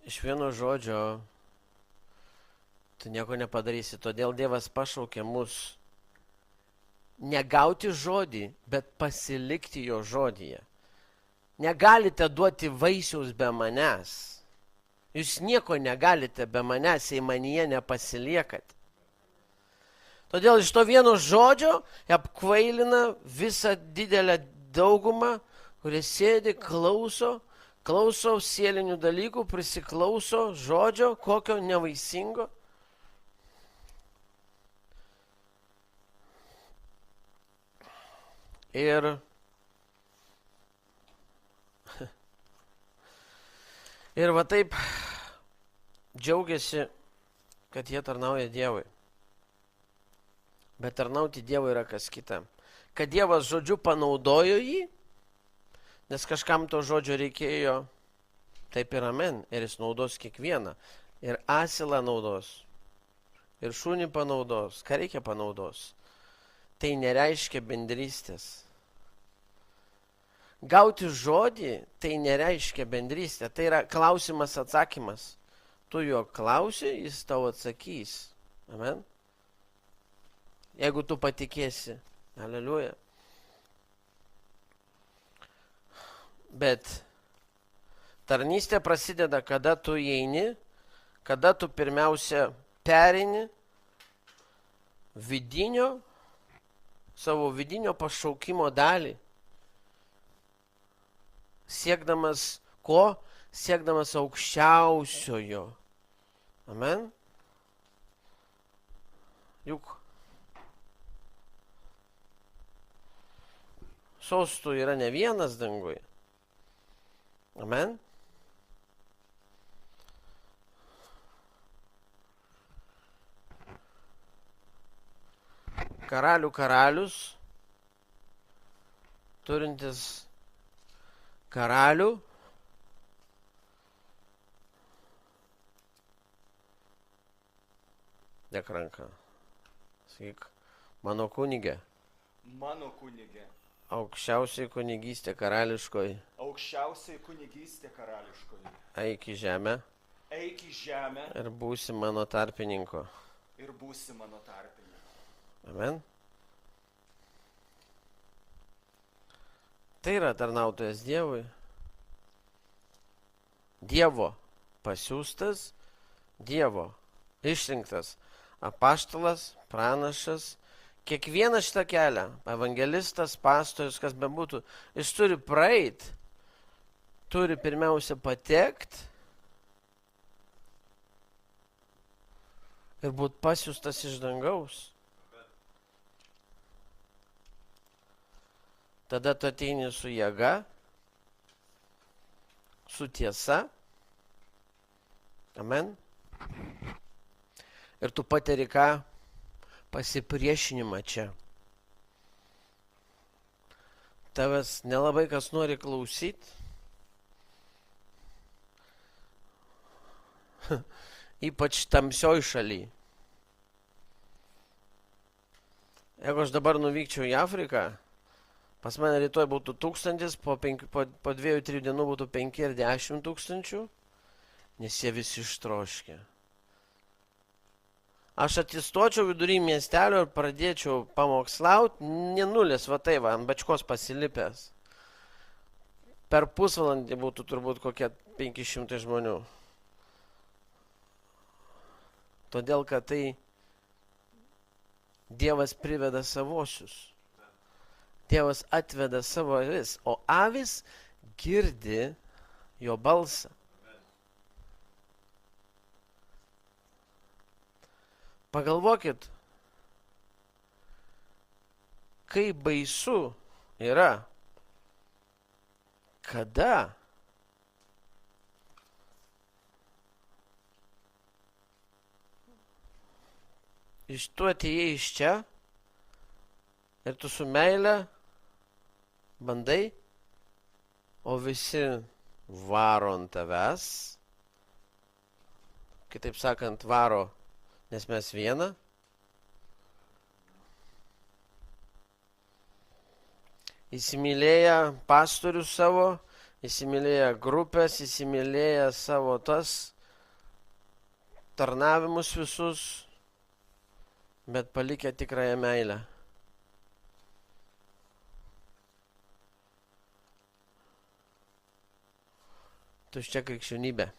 Iš vieno žodžio tu nieko nepadarysi. Todėl Dievas pašaukė mus negauti žodį, bet pasilikti jo žodyje. Negalite duoti vaisiaus be manęs. Jūs nieko negalite be manęs, jei manyje nepasiliekat. Todėl iš to vieno žodžio apkvailina visą didelę daugumą, kurie sėdi, klauso sielinių dalykų, prisiklauso žodžio, kokio nevaisingo. Ir va taip džiaugiasi, kad jie tarnauja Dievui. Bet tarnauti Dievui yra kas kita. Kad Dievas žodžiu panaudojo jį, nes kažkam to žodžio reikėjo, taip ir amen, ir jis naudos kiekvieną. Ir asilą naudos, ir šunį panaudos, ką reikia panaudos. Tai nereiškia bendrystės. Gauti žodį, tai nereiškia bendrystė. Tai yra klausimas atsakymas. Tu jo klausi, jis tau atsakys. Amen. Jeigu tu patikėsi. Aleliuja. Bet tarnystė prasideda, kada tu įeini, kada tu pirmiausia pereini savo vidinio pašaukimo dalį. Siekdamas ko? Siekdamas aukščiausiojo. Amen. Juk sostų yra ne vienas danguje. Amen. Karalių karalius, turintis karalių, dėk ranką, sakyk, mano kunigė. Mano kunigė. Aukščiausiai kunigystė karališkoji. Aukščiausiai kunigystė karališkoji. Eik į žemę. Eik į žemę. Ir būsi mano tarpininko. Ir būsi mano tarpininko. Amen. Tai yra tarnautojas Dievui. Dievo pasiųstas, Dievo išrinktas apaštalas, pranašas. Kiekvieną šitą kelią, evangelistas, pastorius, kas bebūtų, jis turi praeit, turi pirmiausia patekt ir būt pasiųstas iš dangaus. Tada tu ateini su jėga, su tiesa. Amen. Ir tu patiri ką? Pasipriešinimą čia. Tavęs nelabai kas nori klausyti. Ypač tamsioj šaly. Jeigu aš dabar nuvykčiau į Afriką, pas mane rytoj būtų 1000, po 2-3 dienų būtų 5 ir 10 tūkstančių, nes jie visi ištroškia. Aš atsistočiau vidury miestelio ir pradėčiau pamokslauti, nenulės, va tai va, ant bačkos pasilipęs. Per pusvalandį būtų turbūt kokie 500 žmonių. Todėl, kad tai Dievas priveda savosius. Dievas atveda savo avis, o avis girdi jo balsą. Pagalvokit, kaip baisu yra, kada tu atėjai iš čia ir tu su meile bandai, o visi varo ant tavęs, kitaip sakant, varo, nes mes viena. Įsimylėję pastorius savo, įsimylėję grupės, įsimylėję savo tas tarnavimus visus, bet palikę tikrąją meilę. Tuščia krikščionybė.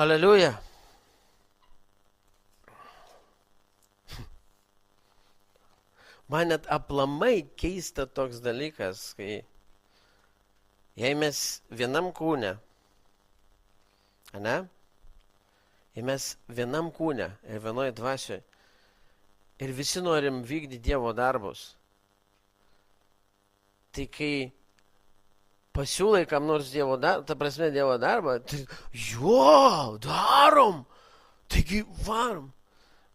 Aleliuja. Man net aplamai keista toks dalykas, kai jei mes vienam kūne, ane? Jei mes vienam kūne ir vienoj dvasioj ir visi norim vykdyti Dievo darbus, tai kai pasiūlai kam nors Dievo darbą, ta prasme Dievo darbą, tai jo, darom, taigi varom.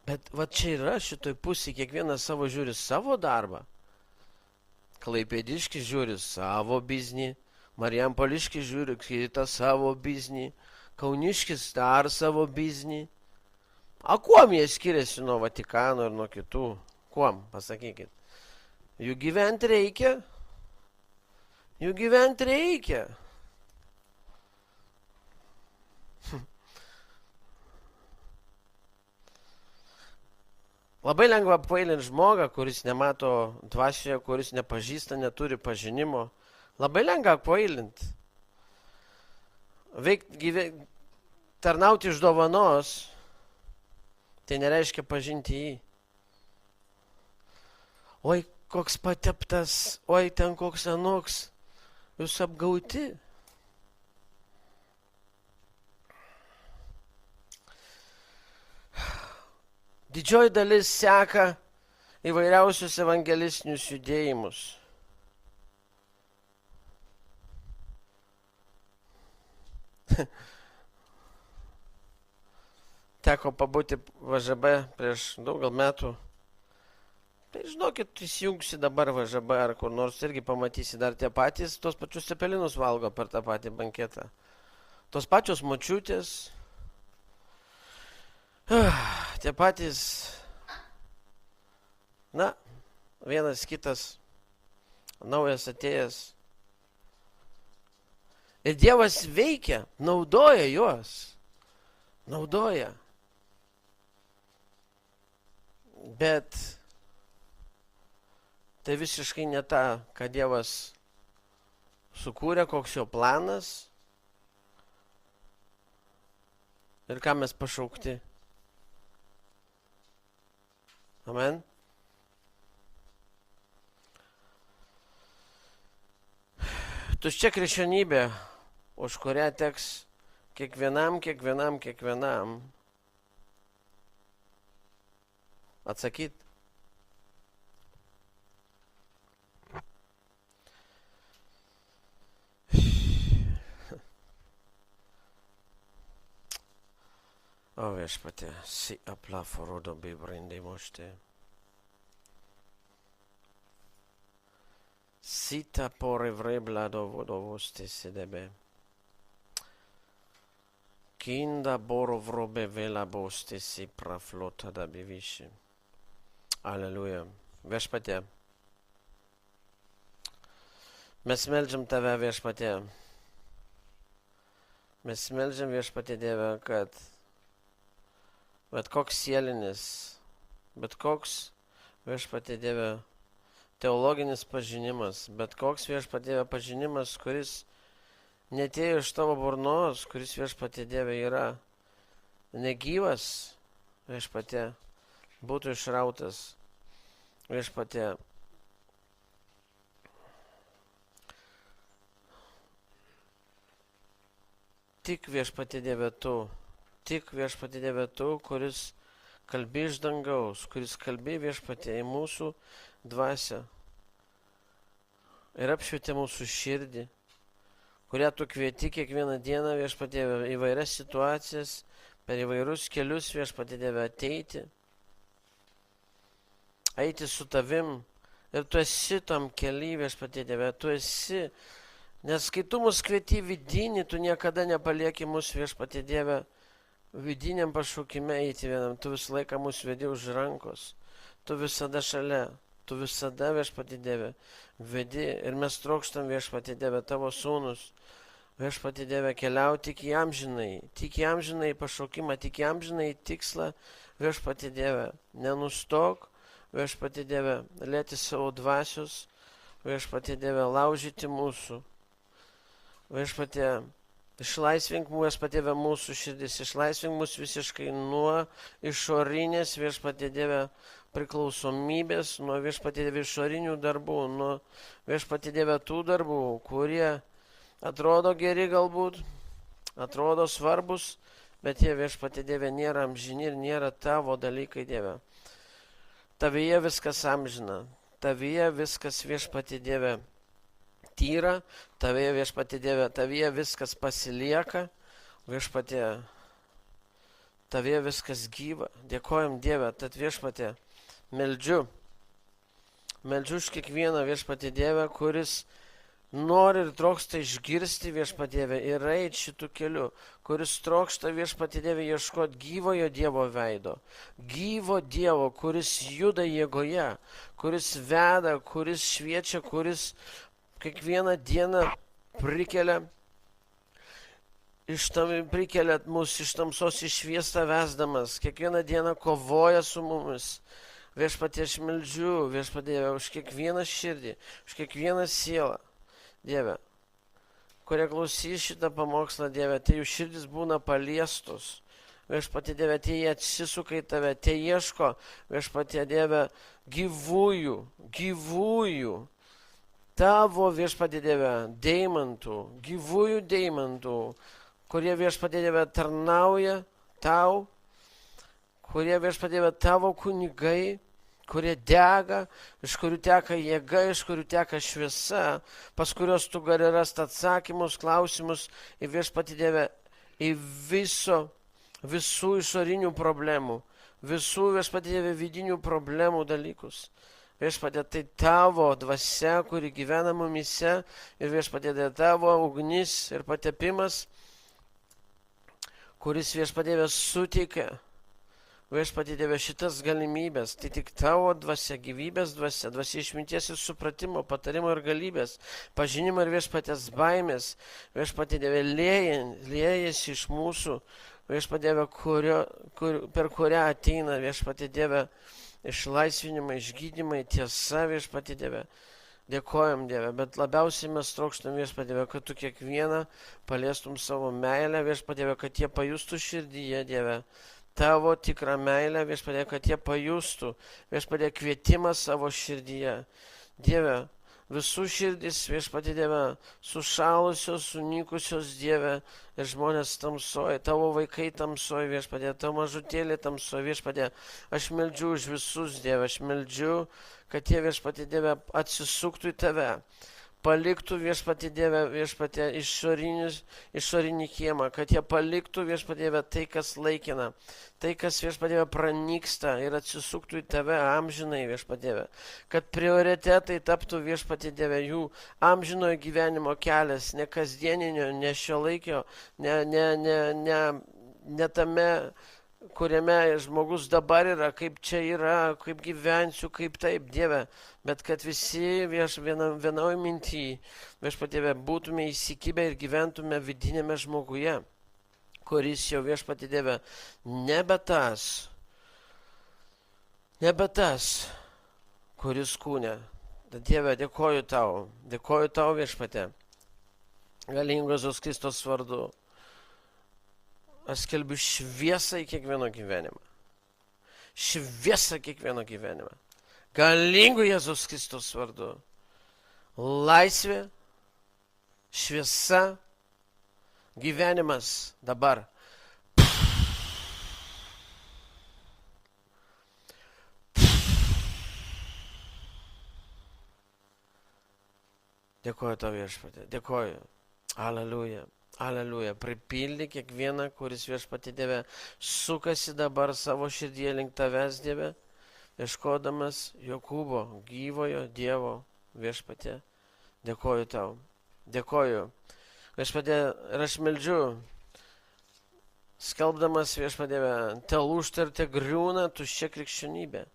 Bet va čia yra šitoj pusėje, kiekvienas savo žiūri savo darbą. Klaipėdiškis žiūri savo biznį, Marijampoliškis žiūri kitą savo biznį, Kauniškis dar savo biznį. A kuom jie skiriasi nuo Vatikano ir nuo kitų? Kuom, pasakykit. Jų gyventi reikia. Jų gyventi reikia. Labai lengva apvailinti žmogą, kuris nemato dvasioje, kuris nepažįsta, neturi pažinimo. Labai lengva apvailinti. Tarnauti iš dovanos, tai nereiškia pažinti jį. Oi, koks pateptas, oi, ten koks anoks. Jūs apgauti. Didžioji dalis seka įvairiausius evangelistinius judėjimus. Teko pabūti VŽB prieš daug metų. Tai žinokit, įsijungsi dabar VŽB ar kur nors irgi pamatysi dar tie patys, tos pačius cepelinus valgo per tą patį banketą. Tos pačios močiutės. Tie patys, na, vienas kitas, naujas atėjęs. Ir Dievas veikia, naudoja juos, naudoja. Bet tai visiškai ne ta, ką Dievas sukūrė, koks jo planas ir ką mes pašaukti. Amen. Tuščia krikščionybė, už kurią teks kiekvienam atsakyti. O viešpatie, si aplaforodo bei brandai mošte. Sita pore vreblado vodovoste sedebe. Kinda boro vrobe vela boste si praflota da beviši. Aleluja. Viešpatie. Mes meldžiam tave, viešpatie. Mes meldžiam viešpatie Dieve, kad bet koks sielinis, bet koks viešpatie Dieve teologinis pažinimas, bet koks viešpatie Dieve pažinimas, kuris netėjo iš tavo burnos, kuris viešpatie Dieve yra negyvas, viešpatie, būtų išrautas, viešpatie. tik viešpatie Dieve tu. Tik viešpatie Dieve tu, kuris kalbi iš dangaus, kuris kalbi viešpatie į mūsų dvasią ir apšvietė mūsų širdį, kurią tu kvieti kiekvieną dieną viešpatie įvairias situacijas, per įvairius kelius viešpatie Dieve ateiti, eiti su tavim ir tu esi tam kely viešpatie Dieve, tu esi, nes kai tu mus kvieti vidinį, tu niekada nepalieki mus viešpatie Dieve vidiniam pašaukime eiti vienam, tu visą laiką mūsų vedi už rankos, tu visada šalia, tu visada viešpatie Dieve vedi ir mes trokštam viešpatie Dieve tavo sūnus, viešpatie Dieve keliauti tik į amžinai pašaukimą, tik į amžinai tikslą, viešpatie Dieve, nenustok, viešpatie Dieve, lėti savo dvasius, viešpatie Dieve, laužyti mūsų, viešpatie, išlaisvink viešpatie Dieve mūsų širdis, išlaisvink mus visiškai nuo išorinės viešpatie Dieve priklausomybės, nuo viešpatie Dieve išorinių darbų, nuo viešpatie Dieve tų darbų, kurie atrodo geri galbūt, atrodo svarbus, bet jie viešpatie Dieve nėra amžini ir nėra tavo dalykai Dieve. Tavyje viskas amžina, tavyje viskas viešpatie Dieve tyra, tavyje viešpatie Dieve, tavyje viskas pasilieka, viešpatie, tavyje viskas gyva. Dėkojam Dieve, tad viešpatie, meldžiu už kiekvieną viešpatie Dieve, kuris nori ir trokšta išgirsti viešpatie Dieve ir eiti šitų kelių, kuris trokšta viešpatie Dieve ieškoti gyvojo Dievo veido, gyvo Dievo, kuris juda jėgoje, kuris veda, kuris šviečia, kuris kiekvieną dieną prikelia mus iš tamsos į šviesą vesdamas, kiekvieną dieną kovoja su mumis. Viešpatie, aš meldžiu, viešpatie Dieve, už kiekvieną širdį, už kiekvieną sielą, Dieve, kurie klausys šitą pamokslą, Dieve, tai jų širdis būna paliestos. Viešpatie Dieve, tie jie atsisuka į tave, tie ieško, viešpatie Dieve, gyvųjų, tavo viešpatie Dieve, deimantų, gyvųjų deimantų, kurie viešpatie Dieve tarnauja tau, kurie viešpatie Dieve tavo kunigai, kurie dega, iš kurių teka jėga, iš kurių teka šviesa, pas kurios tu gali rasti atsakymus, klausimus į viešpatie Dieve, į visų išorinių problemų, visų viešpatie Dieve vidinių problemų dalykus. Viešpatie, tai tavo dvasia, kuri gyvena mumise ir viešpatie Dieve tavo ugnis ir patepimas, kuris viešpatie Dieve suteikia. Viešpatie Dieve šitas galimybės, tai tik tavo dvasia, gyvybės dvasia, dvasia išminties ir supratimo, patarimo ir galybės, pažinimo ir viešpatės baimės, viešpatie Dieve liejasi iš mūsų, viešpatie Dieve, per kurią ateina viešpatie Dieve išlaisvinimai, išgydymai, tiesa viešpatie Dieve. Dėkojam Dieve, bet labiausiai mes trokštam viešpatie Dieve, kad tu kiekvieną paliestum savo meilę, viešpatie Dieve, kad jie pajustų širdyje, Dieve, tavo tikrą meilę, viešpatie, kad jie pajustų, viešpatie, kvietimą savo širdyje. Dieve, visų širdis, viešpatie Dieve, sušalusios, sunykusios, Dieve, ir žmonės tamsoje, tavo vaikai tamsoje, viešpatie, tavo mažutėlė tamsoje, viešpatie, aš meldžiu už visus, Dieve, aš meldžiu, kad jie, viešpatie Dieve, atsisuktų į tave. Paliktų viešpatie Dieve, viešpatie išorinį kiemą, kad jie paliktų viešpatie Dieve tai, kas laikina, tai, kas viešpatie Dieve pranyksta ir atsisuktų į tave amžinai viešpatie Dieve, kad prioritetai taptų viešpatie Dieve jų amžinojo gyvenimo kelias, ne kasdieninio, ne šiuolaikio, ne tame, kuriame žmogus dabar yra, kaip čia yra, kaip gyvensiu, kaip taip, Dieve, bet kad visi vienoj minty, viešpatie Dieve, būtume įsikibę ir gyventume vidinėme žmoguje, kuris jau viešpatie Dieve nebe tas, kuris kūne. Dieve, dėkoju tau viešpatie, galingos Jėzaus Kristaus vardu. Aš skelbiu šviesą į kiekvieno gyvenimą. Šviesą kiekvieno gyvenimą. Galingų Jėzaus Kristaus vardu. Laisvė, šviesa, gyvenimas dabar. Dėkoju tau viešpatie, dėkoju. Aleliuja, aleliuja. Pripildyk kiekvieną, kuris viešpatie Dieve sukasi dabar savo širdyje link tavęs, Dieve, ieškodamas Jokūbo gyvojo Dievo viešpatie. Dėkoju tau, dėkoju. Viešpatie, ir aš meldžiu, skelbdamas viešpatie, te lūžta ir te griūna tuščia krikščionybė.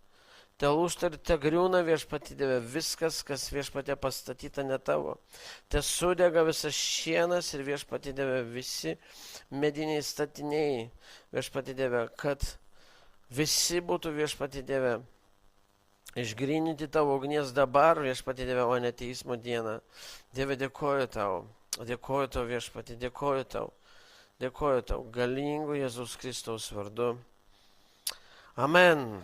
Te lūžta ir te griūna viešpatie Dieve viskas, kas viešpatie pastatyta ne tavo. Te sudega visas šienas ir viešpatie Dieve visi mediniai statiniai. Viešpatie Dieve, kad visi būtų viešpatie Dieve išgryninti tavo ugnies dabar, viešpatie Dieve, o ne teismo dieną. Dieve, dėkoju tau viešpatie, dėkoju tau, galingų Jėzaus Kristaus vardu. Amen.